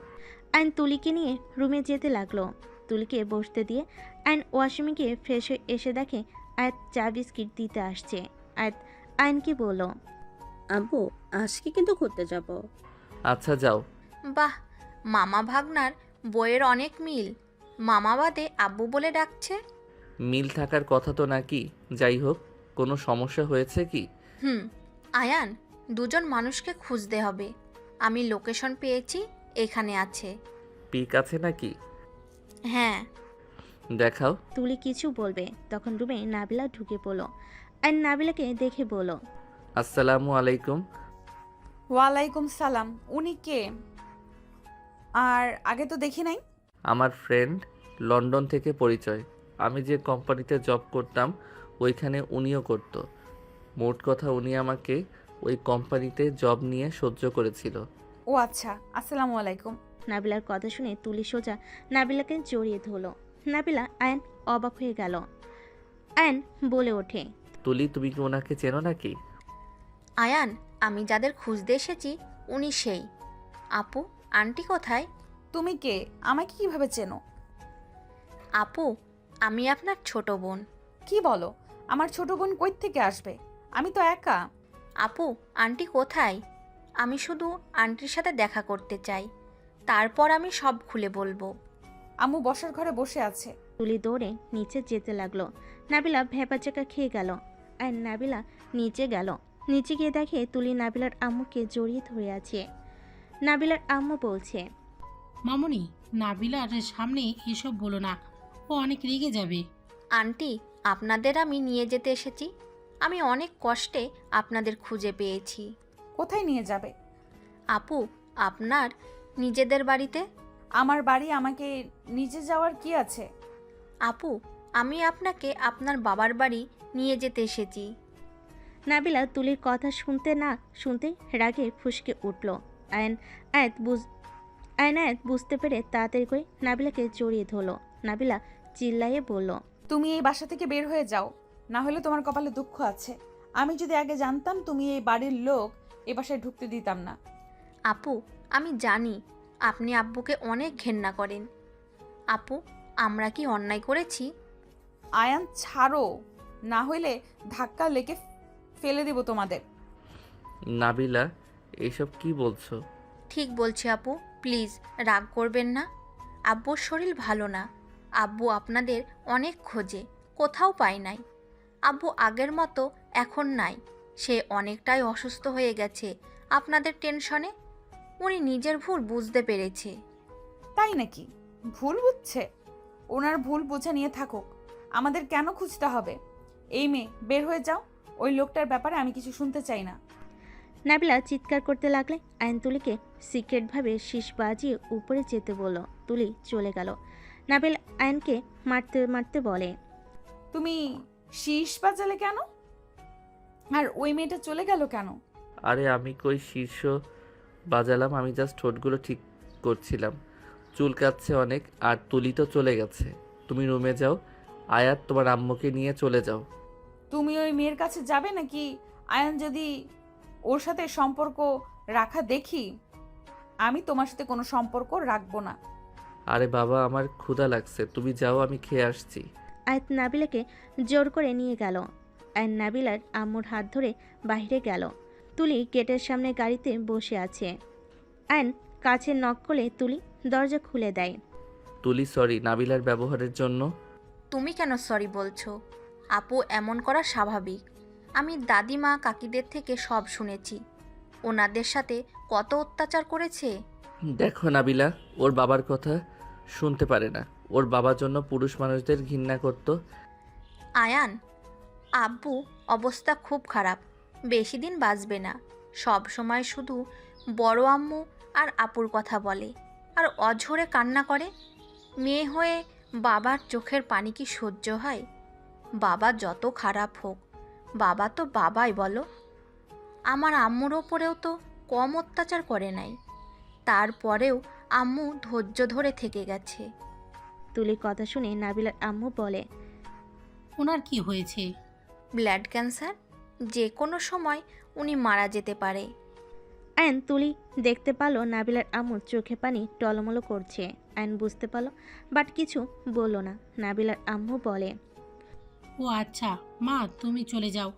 আয়ন তুলিকে নিয়ে রুমে যেতে লাগলো। তুলিকে বসতে দিয়ে আয়ন ওয়াশরুমে গিয়ে ফ্রেশ হয়ে এসে দেখে আয়াত চা বিস্কিট দিতে আসছে। আয়াত আয়নকে বলল, আব্বু আজকে কিন্তু ঘুরতে যাব। আচ্ছা, যাও। বাহ, মামা ভাগনার বইয়ের অনেক মিল। মামা বাদে আব্বু বলে ডাকছে। মিল থাকার কথা তো নাকি? যাই হোক, কোনো সমস্যা হয়েছে কি? আয়ান, দুজন মানুষকে খুঁজতে হবে। আমি লোকেশন পেয়েছি, এখানে আছে। পিক আছে নাকি? হ্যাঁ। দেখাও। তুলি কিছু বলবে, তখন রুমে নাবিলা ঢুকে পড়ল। আয়ন নাবিলাকে দেখে বলল, আসসালামু আলাইকুম। ওয়ালাইকুম সালাম। উনি কে? আর আগে তো দেখি নাই। আমার ফ্রেন্ড, লন্ডন থেকে পরিচয়। আমি যে কোম্পানিতে জব করতাম ওইখানে উনিও করত। মোট কথা উনি আমাকে ওই কোম্পানিতে জব নিয়ে সহ্য করেছিল। ও আচ্ছা, আসসালামু আলাইকুম। নাবিলার কথা শুনে তুলি সোজা নাবিলাকে জড়িয়ে ধরলো। নাবিলা আয়ন অবাক হয়ে গেল। আয়ন বলে ওঠে, তুলি, তুমি কি ওনাকে চেনো নাকি? আয়ান, আমি যাদের খুঁজতে এসেছি উনি সেই। আপু, আন্টি কোথায়? তুমি কে? আমাকে কিভাবে চেনো? আপু, আমি আপনার ছোট বোন। কি বলো? আমার ছোট বোন কই থেকে আসবে? আমি তো একা। আপু, আন্টি কোথায়? আমি শুধু আন্টির সাথে দেখা করতে চাই, তারপর আমি সব খুলে বলবো। আম্মু বসার ঘরে বসে আছে। তুলি দৌড়ে নিচে যেতে লাগলো। নাবিলা ভ্যাপাচাকা খেয়ে গেল। আর নাবিলা নিচে গেল। নিচে গিয়ে দেখে তুলি নাবিলার আম্মুকে জড়িয়ে ধরে আছে। নাবিলার আম্মু বলছে, মামুনি, নাবিলার সামনে এসব বলো না, ও অনেক রেগে যাবে। আন্টি, আপনাদের আমি নিয়ে যেতে এসেছি। আমি অনেক কষ্টে আপনাদের খুঁজে পেয়েছি। কোথায় নিয়ে যাবে? আপু, আপনার নিজেদের বাড়িতে। আমার বাড়ি, আমাকে নিচে যাওয়ার কি আছে? আপু, আমি আপনাকে আপনার বাবার বাড়ি নিয়ে যেতে এসেছি। নাবিলা তুলির কথা শুনতে না শুনতে রাগে ফুঁসকে উঠল। আয়নায়েত বুঝতে পেরে তাড়াতাড়ি করে নাবিলাকে জড়িয়ে ধরল। নাবিলা চিল্লাইয়ে বলল, তুমি এই বাসা থেকে বের হয়ে যাও, না হলে তোমার কপালে দুঃখ আছে। আমি যদি আগে জানতাম তুমি এই বাড়ির লোক, এ বাসায় ঢুকতে দিতাম না। আপু, আমি জানি আপনি আব্বুকে অনেক ঘেন্না করেন। আপু, আমরা কি অন্যায় করেছি? আয়ান, ছাড়ো, না হইলে ধাক্কা লেগে ফেলে দেব তোমাদের। নাবিলা, এইসব কি বলছো? ঠিক বলছি আপু, প্লিজ রাগ করবেন না। আব্বুর শরীর ভালো না। আব্বু আপনাদের অনেক খোঁজে, কোথাও পায় নাই। আব্বু আগের মতো এখন নাই, সে অনেকটাই অসুস্থ হয়ে গেছে আপনাদের টেনশনে। উনি নিজের ভুল বুঝতে পেরেছে। তাই নাকি? ভুল বুঝছে? ওনার ভুল বুঝে নিয়ে থাকুক, আমাদের কেন খুঁজতে হবে? এই মেয়ে, বের হয়ে যাও। ওই লোকটার ব্যাপারে আমি কিছু শুনতে চাই না। নাবিলা চিৎকার করতে লাগলে আয়ন তুলিকে সিক্রেটভাবে শীষ বাজিয়ে উপরে যেতে বলল। তুলি চলে গেল। নাবিল আয়নকে মারতে মারতে বলে, তুমি শীষ বাজালে কেন? আর ওই মেয়েটা চলে গেল কেন? আরে আমি কই শীর্ষ বাজালাম, আমি জাস্ট ঠোঁটগুলো ঠিক করছিলাম। চুল কাচ্ছে অনেক। আর তুলি তো চলে গেছে। তুমি রুমে যাও, আয়াত তোমার আম্মুকে নিয়ে চলে যাও। তুমি ওই মেয়ের কাছে যাবে নাকি? আয়ান যদি ওর সাথে সম্পর্ক রাখা দেখি, আমি তোমার সাথে কোনো সম্পর্ক রাখবো না। আরে বাবা, আমার ক্ষুধা লাগছে, তুমি যাও, আমি খেয়ে আসছি। আয়াত নাবিলাকে জোর করে নিয়ে গেল। আয়ন নাবিলার আম্মুর হাত ধরে বাইরে গেল। তুলি গেটের সামনে গাড়িতে বসে আছে। আয়ন কাছে নক করলে তুলি দরজা খুলে দেয়। তুলি, সরি নাবিলার ব্যবহারের জন্য। তুমি কেন সরি বলছো? আপু এমন করা স্বাভাবিক। আমি দাদিমা কাকিদের থেকে সব শুনেছি, ওনাদের সাথে কত অত্যাচার করেছে। দেখো নাবিলা, ওর বাবার কথা শুনতে পারে না। ওর বাবার জন্য পুরুষ মানুষদের ঘৃণা করতো। আয়ান, আব্বু অবস্থা খুব খারাপ, বেশি দিন বাঁচবে না। সব সময় শুধু বড় আম্মু আর আপুর কথা বলে আর অঝরে কান্না করে। মেয়ে হয়ে বাবার চোখের পানি কি সহ্য হয়? বাবা যত খারাপ হোক, বাবা তো বাবাই বলো। আমার আম্মুর ওপরেও তো কম অত্যাচার করে নাই, তারপরেও আম্মু ধৈর্য ধরে থেকে গেছে। তুলির কথা শুনে নাবিলার আম্মু বলে, ওনার কি হয়েছে? ব্লাড ক্যান্সার, যে কোনো সময় উনি মারা যেতে পারে। আয়ন তুলি দেখতে পারলো নাবিলার আম্মুর চোখে পানি টলমলো করছে। আয়ন বুঝতে পারলো, বাট কিছু বলল না। নাবিলার আম্মু বলে, ও আচ্ছা মা, তুমি চলে যাও।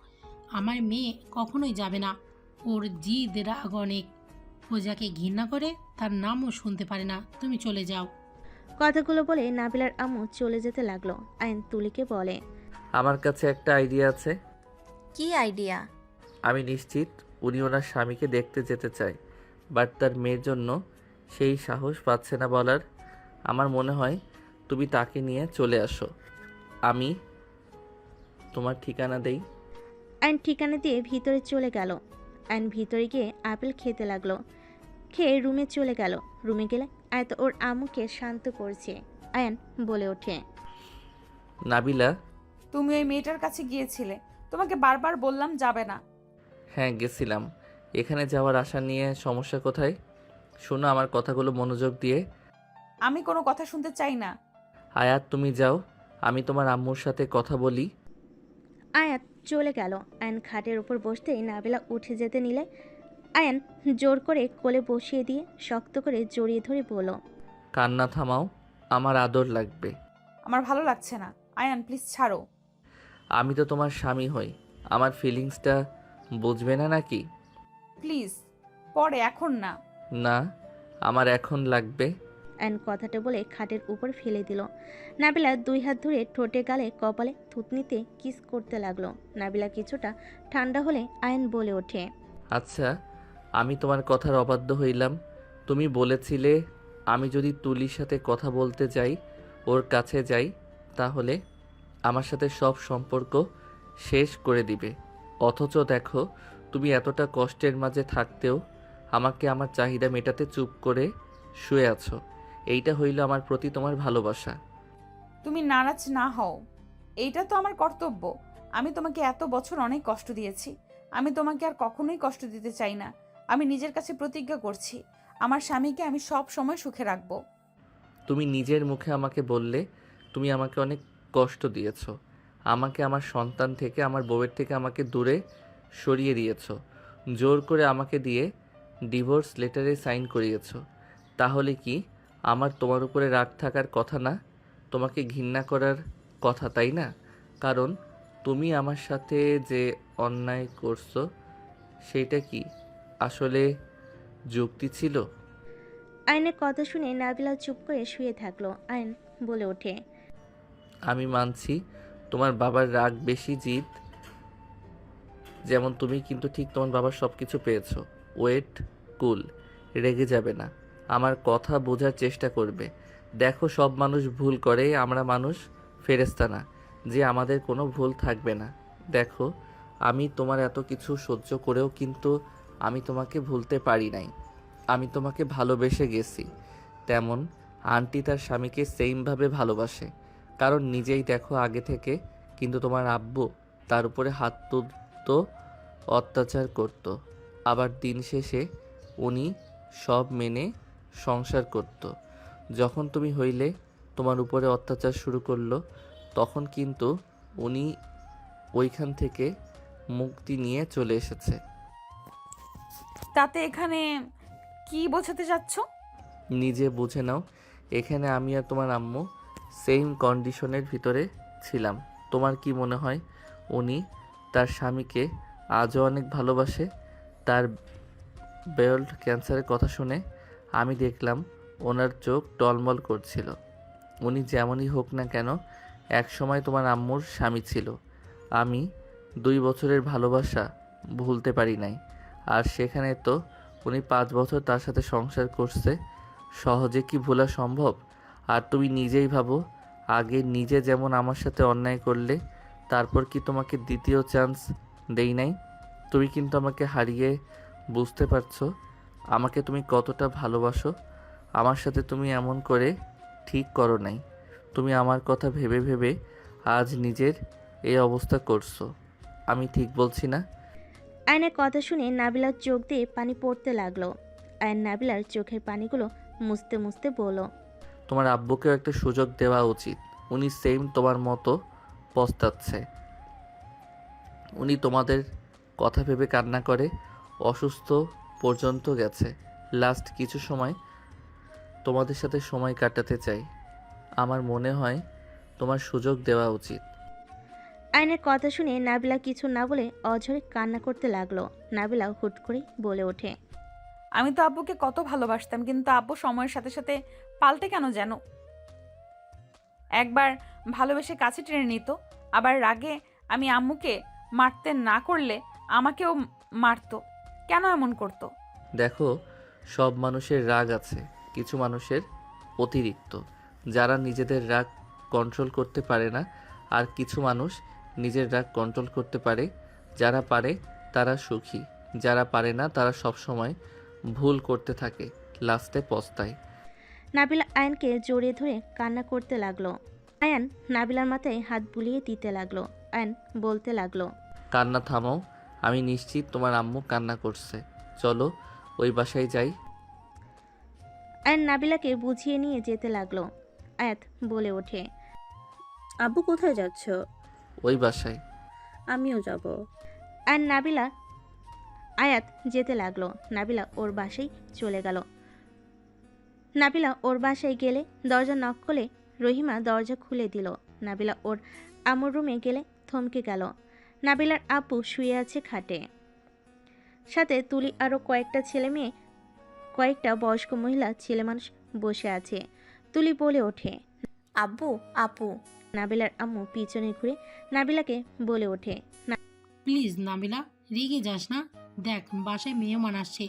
আমার মেয়ে কখনোই যাবে না। ওর জিদ রাগ অনেক। ও যাকে ঘৃণা করে তার নামও শুনতে পারে না। তুমি চলে যাও। কথাগুলো বলে নাবিলার আম্মু চলে যেতে লাগলো। আয়ন তুলিকে বলে, আমার কাছে একটা আইডিয়া আছে। কি আইডিয়া? আমি নিশ্চিত উনি ওনার স্বামীকে দেখতে যেতে চায়, বাট তার মেয়ের জন্য সেই সাহস পাচ্ছে না বলার। আমার মনে হয় তুমি তাকে নিয়ে চলে আসো। আমি তোমার ঠিকানা দেই। আয়ন ঠিকানা দিয়ে ভিতরে চলে গেল। আয়ন ভিতরে গিয়ে আপেল খেতে লাগলো। খেয়ে রুমে চলে গেল। রুমে গেলে আয়ত ওর আম্মুকে শান্ত করছে। আয়ন বলে ওঠে, নাবিলা, তুমি ওই মেয়েটার কাছে গিয়েছিলে, তোমাকে বারবার বললাম যাবে না। হ্যাঁ গেছিলাম। এখানে যাওয়ার আশা নিয়ে সমস্যা কোথায়? শোনো আমার কথাগুলো মনোযোগ দিয়ে। আমি কোনো কথা শুনতে চাই না। আয়াত তুমি যাও, আমি তোমার আম্মুর সাথে কথা বলি। আয়াত চলে গেল। আয়ান খাটের উপর বসতেই নাবিলা উঠে যেতে নিলে আয়ান জোর করে কোলে বসিয়ে দিয়ে শক্ত করে জড়িয়ে ধরে বলল, কান্না থামাও, আমার আদর লাগবে। আমার ভালো লাগছে না। আয়ান প্লিজ ছাড়ো। আমি তো তোমার স্বামী হই, আমার ফিলিংসটা বুঝবে না নাকি? প্লিজ, পরে, এখন না। না, আমার এখন লাগবে। আয়ান কথাটা বলে খাটের উপর ফেলে দিল। নাবিলা 2 হাত ধরে ঠোঁটে গালে কপালে থুতনিতে কিস করতে লাগলো। নাবিলা কিছুটা ঠান্ডা হলে আয়ান বলে ওঠে, আচ্ছা, আমি তোমার কথার অবাধ্য হইলাম। তুমি বলেছিলে আমি যদি তুলির সাথে কথা বলতে যাই, ওর কাছে যাই, তাহলে আমার সাথে সব সম্পর্ক শেষ করে দিবে। অথচ দেখো, তুমি এতটা কষ্টের মাঝে থাকতেও আমাকে আমার চাহিদা মেটাতে চুপ করে শুয়ে আছো। এইটা হইল আমার প্রতি তোমার ভালোবাসা। তুমি নারাজ না হও, এইটা তো আমার কর্তব্য। আমি তোমাকে এত বছর অনেক কষ্ট দিয়েছি। আমি তোমাকে আর কখনোই কষ্ট দিতে চাই না। আমি নিজের কাছে প্রতিজ্ঞা করছি, আমার স্বামীকে আমি সব সময় সুখে রাখবো। তুমি নিজের মুখে আমাকে বললে তুমি আমাকে অনেক কষ্ট দিয়েছো। আমাকে আমার সন্তান থেকে, আমার বউয়ের থেকে আমাকে দূরে সরিয়ে দিয়েছো। জোর করে আমাকে দিয়ে ডিভোর্স লেটারে সাইন করিয়েছো। তাহলে কি আমার তোমার উপরে রাগ থাকার কথা না? তোমাকে ঘৃণা করার কথা, তাই না? কারণ তুমি আমার সাথে যে অন্যায় করছো, সেইটা কি আসলে যুক্তি ছিল? আয়নের কথা শুনে নাবিলা চুপ করে শুয়ে থাকলো। আয়ন বলে ওঠে, আমি মানছি তোমার বাবার রাগ বেশি, জিদ যেমন তুমি, কিন্তু ঠিক তোমার বাবার সব কিছু পেয়েছো। ওয়েট, কুল, রেগে যাবে না, আমার কথা বোঝার চেষ্টা করবে। দেখো, সব মানুষ ভুল করে, আমরা মানুষ, ফেরেশতা না যে আমাদের কোনো ভুল থাকবে না। দেখো, আমি তোমার এত কিছু সহ্য করেও কিন্তু আমি তোমাকে ভুলতে পারি নাই। আমি তোমাকে ভালোবেসে গেছি, তেমন আন্টি তার স্বামীকে সেইমভাবে ভালোবাসে। কারণ নিজেই দেখো আগে থেকে, কিন্তু তোমার আব্বু তার উপরে হাত তুলতো, অত্যাচার করত। আবার দিন শেষে উনি সব মেনে সংসার করত। যখন তুমি হইলে তোমার উপরে অত্যাচার শুরু করলো, তখন কিন্তু উনি ওইখান থেকে মুক্তি নিয়ে চলে এসেছে। তাতে এখানে কি বোঝাতে চাচ্ছ? নিজে বুঝে নাও, এখানে আমি আর তোমার আম্মু সেম কন্ডিশনের ভিতরে ছিলাম। তোমার কি মনে হয় উনি তার স্বামীকে আজও অনেক ভালোবাসে? তার বেল্ট ক্যান্সারের কথা শুনে আমি দেখলাম ওনার চোখ টলমল করছিল। উনি যেমনই হোক না কেন, এক সময় তোমার আম্মুর স্বামী ছিল। আমি 2 বছরের ভালোবাসা ভুলতে পারি নাই। আর সেখানে তো উনি 5 বছর তার সাথে সংসার করছে। সহজে কি ভোলা সম্ভব? আর তুমি নিজেই ভাবো, আগে নিজে যেমন আমার সাথে অন্যায় করলে, তারপর কি তোমাকে দ্বিতীয় চান্স দেই নাই? তুমি কিন্তু আমাকে হারিয়ে বুঝতে পারছো আমাকে তুমি কতটা ভালোবাসো। আমার সাথে তুমি এমন করে ঠিক করো নাই। তুমি আমার কথা ভেবে ভেবে আজ নিজের এই অবস্থা করছো। আমি ঠিক বলছি না? আয়নের কথা শুনে নাবিলার চোখ দিয়ে পানি পড়তে লাগলো। আয়ন নাবিলার চোখের পানিগুলো মুছতে মুছতে বলল, তোমার আব্বুকেও একটা সুযোগ দেওয়া উচিত। উনি সেম তোমার মতো পস্তাচ্ছে। উনি তোমাদের কথা ভেবে কান্না করে অসুস্থ পর্যন্ত গেছে। লাস্ট কিছু সময় তোমাদের সাথে সময় কাটাতে চাই। আমার মনে হয় তোমার সুযোগ দেওয়া উচিত। আয়নের কথা শুনে নাবিলা কিছু না বলে অঝরে কান্না করতে লাগলো। নাবিলা হুট করে বলে ওঠে, আমি তো আব্বুকে কত ভালোবাসতাম, কিন্তু আব্বু সময়ের সাথে সাথে পাল্টে কেন যেন। একবার ভালোবেসে কাছে টেনে নিত, আবার রাগে আমি আম্মুকে মারতে না করলে আমাকেও মারতো। কেন এমন করতো? দেখো, সব মানুষের রাগ আছে, কিছু মানুষের অতিরিক্ত, যারা নিজেদের রাগ কন্ট্রোল করতে পারে না। আর কিছু মানুষ নিজের রাগ কন্ট্রোল করতে পারে। যারা পারে তারা সুখী, যারা পারে না তারা সব সময় ভুল করতে থাকে, লাস্টে পস্তায়। নাবিলা আয়নকে জড়িয়ে ধরে কান্না করতে লাগলো। আয়ান নাবিলার মাথায় হাত বুলিয়ে দিতে লাগলো। আয়ন বলতে লাগলো, কান্না থামাও, আমি নিশ্চিত তোমার আম্মু কান্না করছে। চলো ওই বাসায় যাই। আয়ান নাবিলাকে বুঝিয়ে নিয়ে যেতে লাগলো। আয়াত বলে ওঠে, আব্বু কোথায় যাচ্ছ? ওই বাসায়। আমিও যাব। আর আয়াত যেতে লাগলো। নাবিলা ওর বাসায় চলে গেল। নাবিলা ওর বাসায় গেলে দরজা নক করলে রহিমা দরজা খুলে দিল। নাবিলা ওর আম্মুর রুমে গেলে থমকে গেল। নাবিলার আব্বু শুয়ে আছে খাটে, সাথে তুলি আরও কয়েকটা ছেলে মেয়ে, কয়েকটা বয়স্ক মহিলা ছেলে মানুষ বসে আছে। তুলি বলে ওঠে, আব্বু, আপু। নাবিলার আম্মু পিছনে ঘুরে নাবিলাকে বলে ওঠে, প্লিজ নাবিলা, রেগে যাস না। দেখ, বাসায় মেহমান আসছে,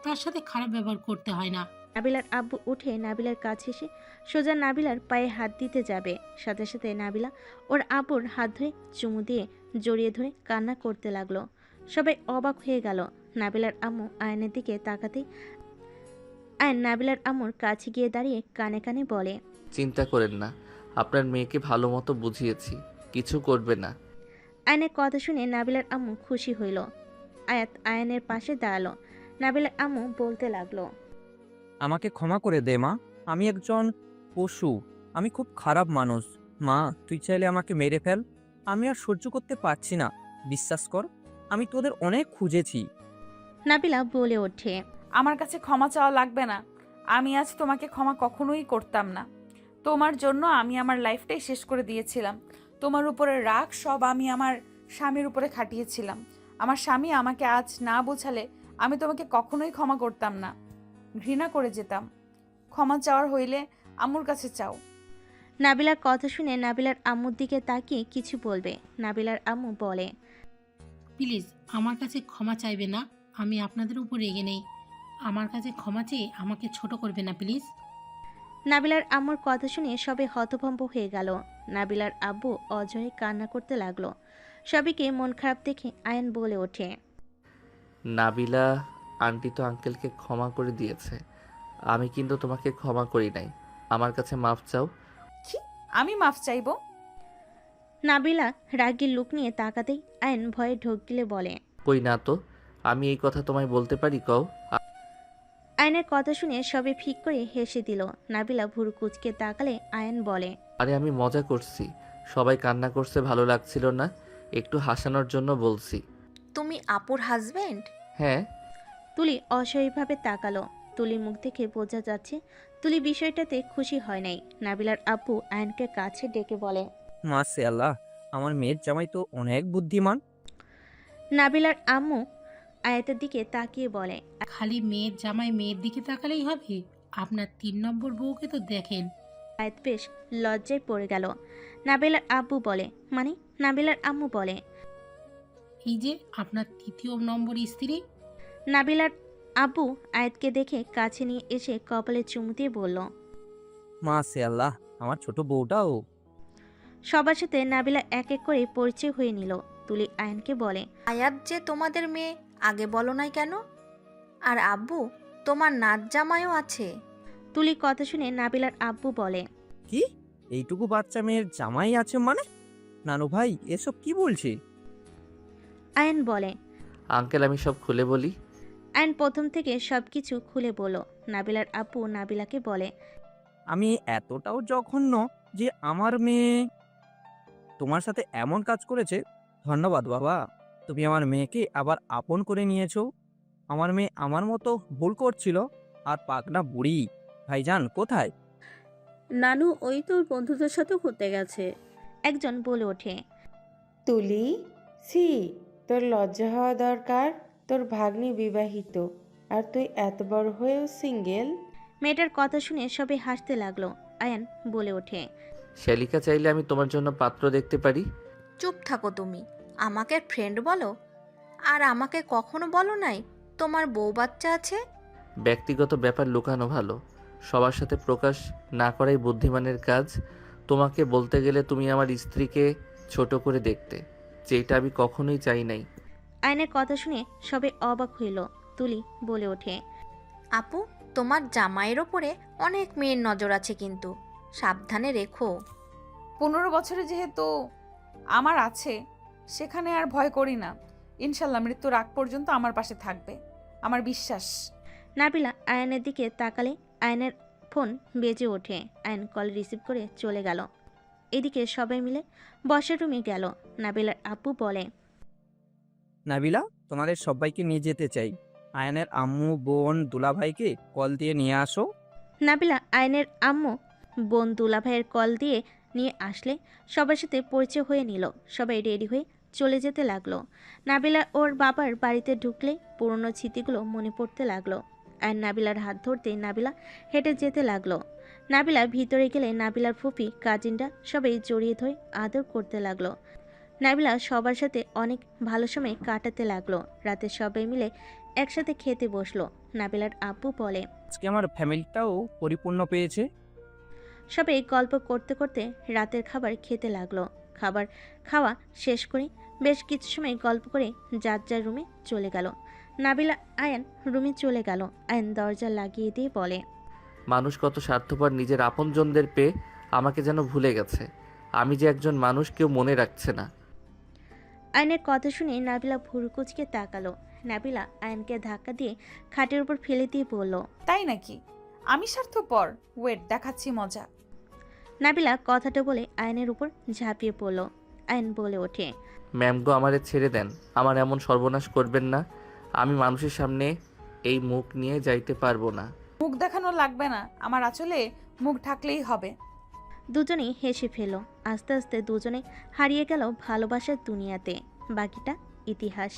তার সাথে খারাপ ব্যবহার করতে হয় না। নাবিলার আব্বু উঠে নাবিলার কাছে এসে সোজা নাবিলার পায়ে হাত দিতে যাবে, সাথে সাথে নাবিলা ওর আব্বুর হাত ধরে চুমু দিয়ে জড়িয়ে ধরে কান্না করতে লাগলো। সবাই অবাক হয়ে গেল। নাবিলার আম্মু আয়নের দিকে তাকাতেই আয়ন নাবিলার আম্মুর কাছে গিয়ে দাঁড়িয়ে কানে কানে বলে, চিন্তা করেন না, আপনার মেয়েকে ভালো মতো বুঝিয়েছি, কিছু করবে না। আয়নের কথা শুনে নাবিলার আম্মু খুশি হইল। আয়নের পাশে দাঁড়ালো। নাবিলার আম্মু বলতে লাগলো, আমাকে ক্ষমা করে দে মা, আমি একজন পশু, আমি খুব খারাপ মানুষ। মা, তুই চাইলে আমাকে মেরে ফেল, আমি আর সহ্য করতে পারছি না। বিশ্বাস কর, আমি তোদের অনেক খুঁজেছি। নাবিলা বলে ওঠে, আমার কাছে ক্ষমা চাওয়া লাগবে না। আমি আজ তোমাকে ক্ষমা কখনোই করতাম না। তোমার জন্য আমি আমার লাইফটাই শেষ করে দিয়েছিলাম। তোমার উপরে রাগ সব আমি আমার স্বামীর উপরে খাটিয়েছিলাম। আমার স্বামী আমাকে আজ না বোঝালে আমি তোমাকে কখনোই ক্ষমা করতাম না, ঘৃণা করে যেতাম। ক্ষমা চাওয়ার হইলে আম্মুর কাছে চাও। নাবিলার কথা শুনে নাবিলার আম্মুর দিকে তাকিয়ে কিছু বলবে। নাবিলার আম্মু বলে, প্লিজ আমার কাছে ক্ষমা চাইবে না, আমি আপনাদের উপর রেগে নেই। আমার কাছে ক্ষমা চেয়ে আমাকে ছোট করবে না প্লিজ। নাবিলার আম্মুর কথা শুনে সবে হতভম্ব হয়ে গেল। নাবিলার আব্বু অজয় কান্না করতে লাগলো। সবাইকে মন খারাপ দেখে আয়ন বলে ওঠে, নাবিলা আন্টি তো আঙ্কেলকে ক্ষমা করে দিয়েছে, আমি কিন্তু তোমাকে ক্ষমা করি নাই। আমার কাছে মাফ চাও। কি? আমি মাফ চাইবো? নাবিলা রাগের লুক নিয়ে তাকাতেই আয়ন ভয়ে ঢোক গিলে বলে, কই না তো, আমি এই কথা তোমায় বলতে পারি কও। আয়নের কথা শুনে সবে ফিক করে হেসে দিল। নাবিলা ভুরু কুচকে তাকালে আয়ন বলে, আরে আমি মজা করছি, সবাই কান্না করছে ভালো লাগছিল না, একটু হাসানোর জন্য বলছি। তুমি আপুর হাজবেন্ড? হ্যাঁ। তুলি অসহায়ভাবে তাকালো। তুলির মুখ দেখে বোঝা যাচ্ছে তুলি বিষয়টাতে খুশি হয় নাই। নাবিলার আব্বু আয়নকে কাছে ডেকে বলে, মাশাআল্লাহ, আমার মেয়ের জামাই তো অনেক বুদ্ধিমান। নাবিলার আম্মু আয়াতের দিকে তাকিয়ে বলে, খালি মেয়ের জামাই মেয়ের দিকে তাকালেই হবে? আপনার 3 নম্বর বউকে তো দেখেন। আয়াত বেশ লজ্জায় পড়ে গেল। নাবিলার আব্বু বলে, মানে? নাবিলার আম্মু বলে, এই যে আপনার 3য় নম্বর স্ত্রী। নাবিলার আব্বু আয়াতকে দেখে কাছে নিয়ে এসে কপালে চুমু দিয়ে বলল, মাশাআল্লাহ, আমার ছোট বউটাও। সবার সাথে নাবিলা এক এক করে পরিচয় হয়ে নিল। তুলি আয়নকে বলে, আয়াত যে তোমাদের মেয়ে, আগে বলো নাই কেন? আর আব্বু, তোমার নাচ জামাইও আছে। তুলি কথা শুনে নাবিলার আব্বু বলে, কি? এইটুকু বাচ্চা মেয়ের জামাই আছে মানে? নানু ভাই, এসব কি বলছে? আয়ন বলে, আঙ্কেল আমি সব খুলে বলি। আয়ন প্রথম থেকে সবকিছু খুলে বলল। নাবিলার আব্বু নাবিলাকে বলে, আমি এতটাও জঘন্য যে আমার মেয়ে তোমার সাথে এমন কাজ করেছে? ধন্যবাদ বাবা, তুমি আমার মেয়েকে আবার আপন করে নিয়েছো। আমার মেয়ে আমার মতো ভুল করছিল। আর পাকনা বুড়ি ভাইজান কোথায়? নানু ওই তোর বন্ধুদের সাথে ঘুরতে গেছে। একজন বলে ওঠে, তুলি, সি, তোর লজ্জা হওয়া দরকার। তোর ভাগ্নি বিবাহিত আর তুই এত বড় হয়েও সিঙ্গেল। মেয়েটার কথা শুনে সবাই হাসতে লাগলো। আয়ান বলে ওঠে, শ্যালিকা, চাইলে আমি তোমার জন্য পাত্র দেখতে পারি। চুপ থাকো তুমি, আমাকে ফ্রেন্ড বলো। আর আমাকে কখনো বলো নাই তোমার বউ বাচ্চা আছে। ব্যক্তিগত ব্যাপার লুকানো ভালো, সবার সাথে প্রকাশ না করাই বুদ্ধিমানের কাজ। তোমাকে বলতে গেলে তুমি আমার স্ত্রীকে ছোট করে দেখতে, যেটা আমি কখনোই চাই নাই। আয়নের কথা শুনে সবাই অবাক হইল। তুলি বলে ওঠে, আপু, তোমার জামাইয়ের ওপরে অনেক মেয়ের নজর আছে, কিন্তু সাবধানে রেখো। 15 বছরে যেহেতু আমার আছে, সেখানে আর ভয় করি না। ইনশাল্লাহ মৃত্যুর আগ পর্যন্ত আমার পাশে থাকবে, আমার বিশ্বাস। নাবিলা আয়নের দিকে তাকালে আয়নের ফোন বেজে ওঠে। আয়ন কল রিসিভ করে চলে গেল। এদিকে সবাই মিলে বসার রুমে গেল। নাবিলার আপু বলে, নাবিলা, তোমাদের সবাইকে নিয়ে যেতে চাই। আয়নের আম্মু, বোন, দুলাভাইকে কল দিয়ে নিয়ে আসো। নাবিলা আয়নের আম্মু বোন দুলাভাইয়ের কল দিয়ে নিয়ে আসলে সবার সাথে পরিচয় হয়ে নিল। সবাই রেডি হয়ে চলে যেতে লাগলো। নাবিলা ওর বাবার বাড়িতে ঢুকলে পুরনো স্মৃতিগুলো মনে পড়তে লাগলো। আর নাবিলার হাত ধরতে নাবিলা হেঁটে যেতে লাগলো। নাবিলা ভিতরে গেলে নাবিলার ফুপি, কাজিনরা সবাই জড়িয়ে ধরে আদর করতে লাগলো। নাবিলা সবার সাথে অনেক ভালো সময় কাটাতে লাগলো। রাতে সবাই মিলে একসাথে খেতে বসলো। নাবিলার আব্বু বলে, আজকে আমার ফ্যামিলিটাও পরিপূর্ণ পেয়েছে। সবাই গল্প করতে করতে রাতের খাবার খেতে লাগলো। খাবার খাওয়া শেষ করে বেশ কিছু সময় গল্প করে যার যার রুমে চলে গেল। নাবিলা আয়ান রুমে চলে গেল। আয়ান দরজা লাগিয়ে দিয়ে বলে, মানুষ কত স্বার্থপর, নিজের আপনজনদের পেয়ে আমাকে যেন ভুলে গেছে। আমি যে একজন মানুষ কেউ মনে রাখছে না। আয়নের কথা শুনে নাবিলা ভুরুকুচকে তাকালো। নাবিলা আয়নকে ধাক্কা দিয়ে খাটের উপর ফেলে দিয়ে বলল, তাই নাকি? আমি স্বার্থপর? ওয়েট, দেখাচ্ছি মজা। নাবিলা কথাটা বলে আয়নের উপর ঝাঁপিয়ে পড়ল। আয়ন বলে ওঠে, ম্যাম গো, আমারে ছেড়ে দেন। আমার এমন সর্বনাশ করবেন না। আমি মানুষের সামনে এই মুখ নিয়ে যাইতে পারবো না। মুখ দেখানো লাগবে না, আমার আঁচলে মুখ ঢাকলেই হবে। দুজনেই হেসে ফেল। আস্তে আস্তে দুজনে হারিয়ে গেল ভালোবাসার দুনিয়াতে। বাকিটা ইতিহাস।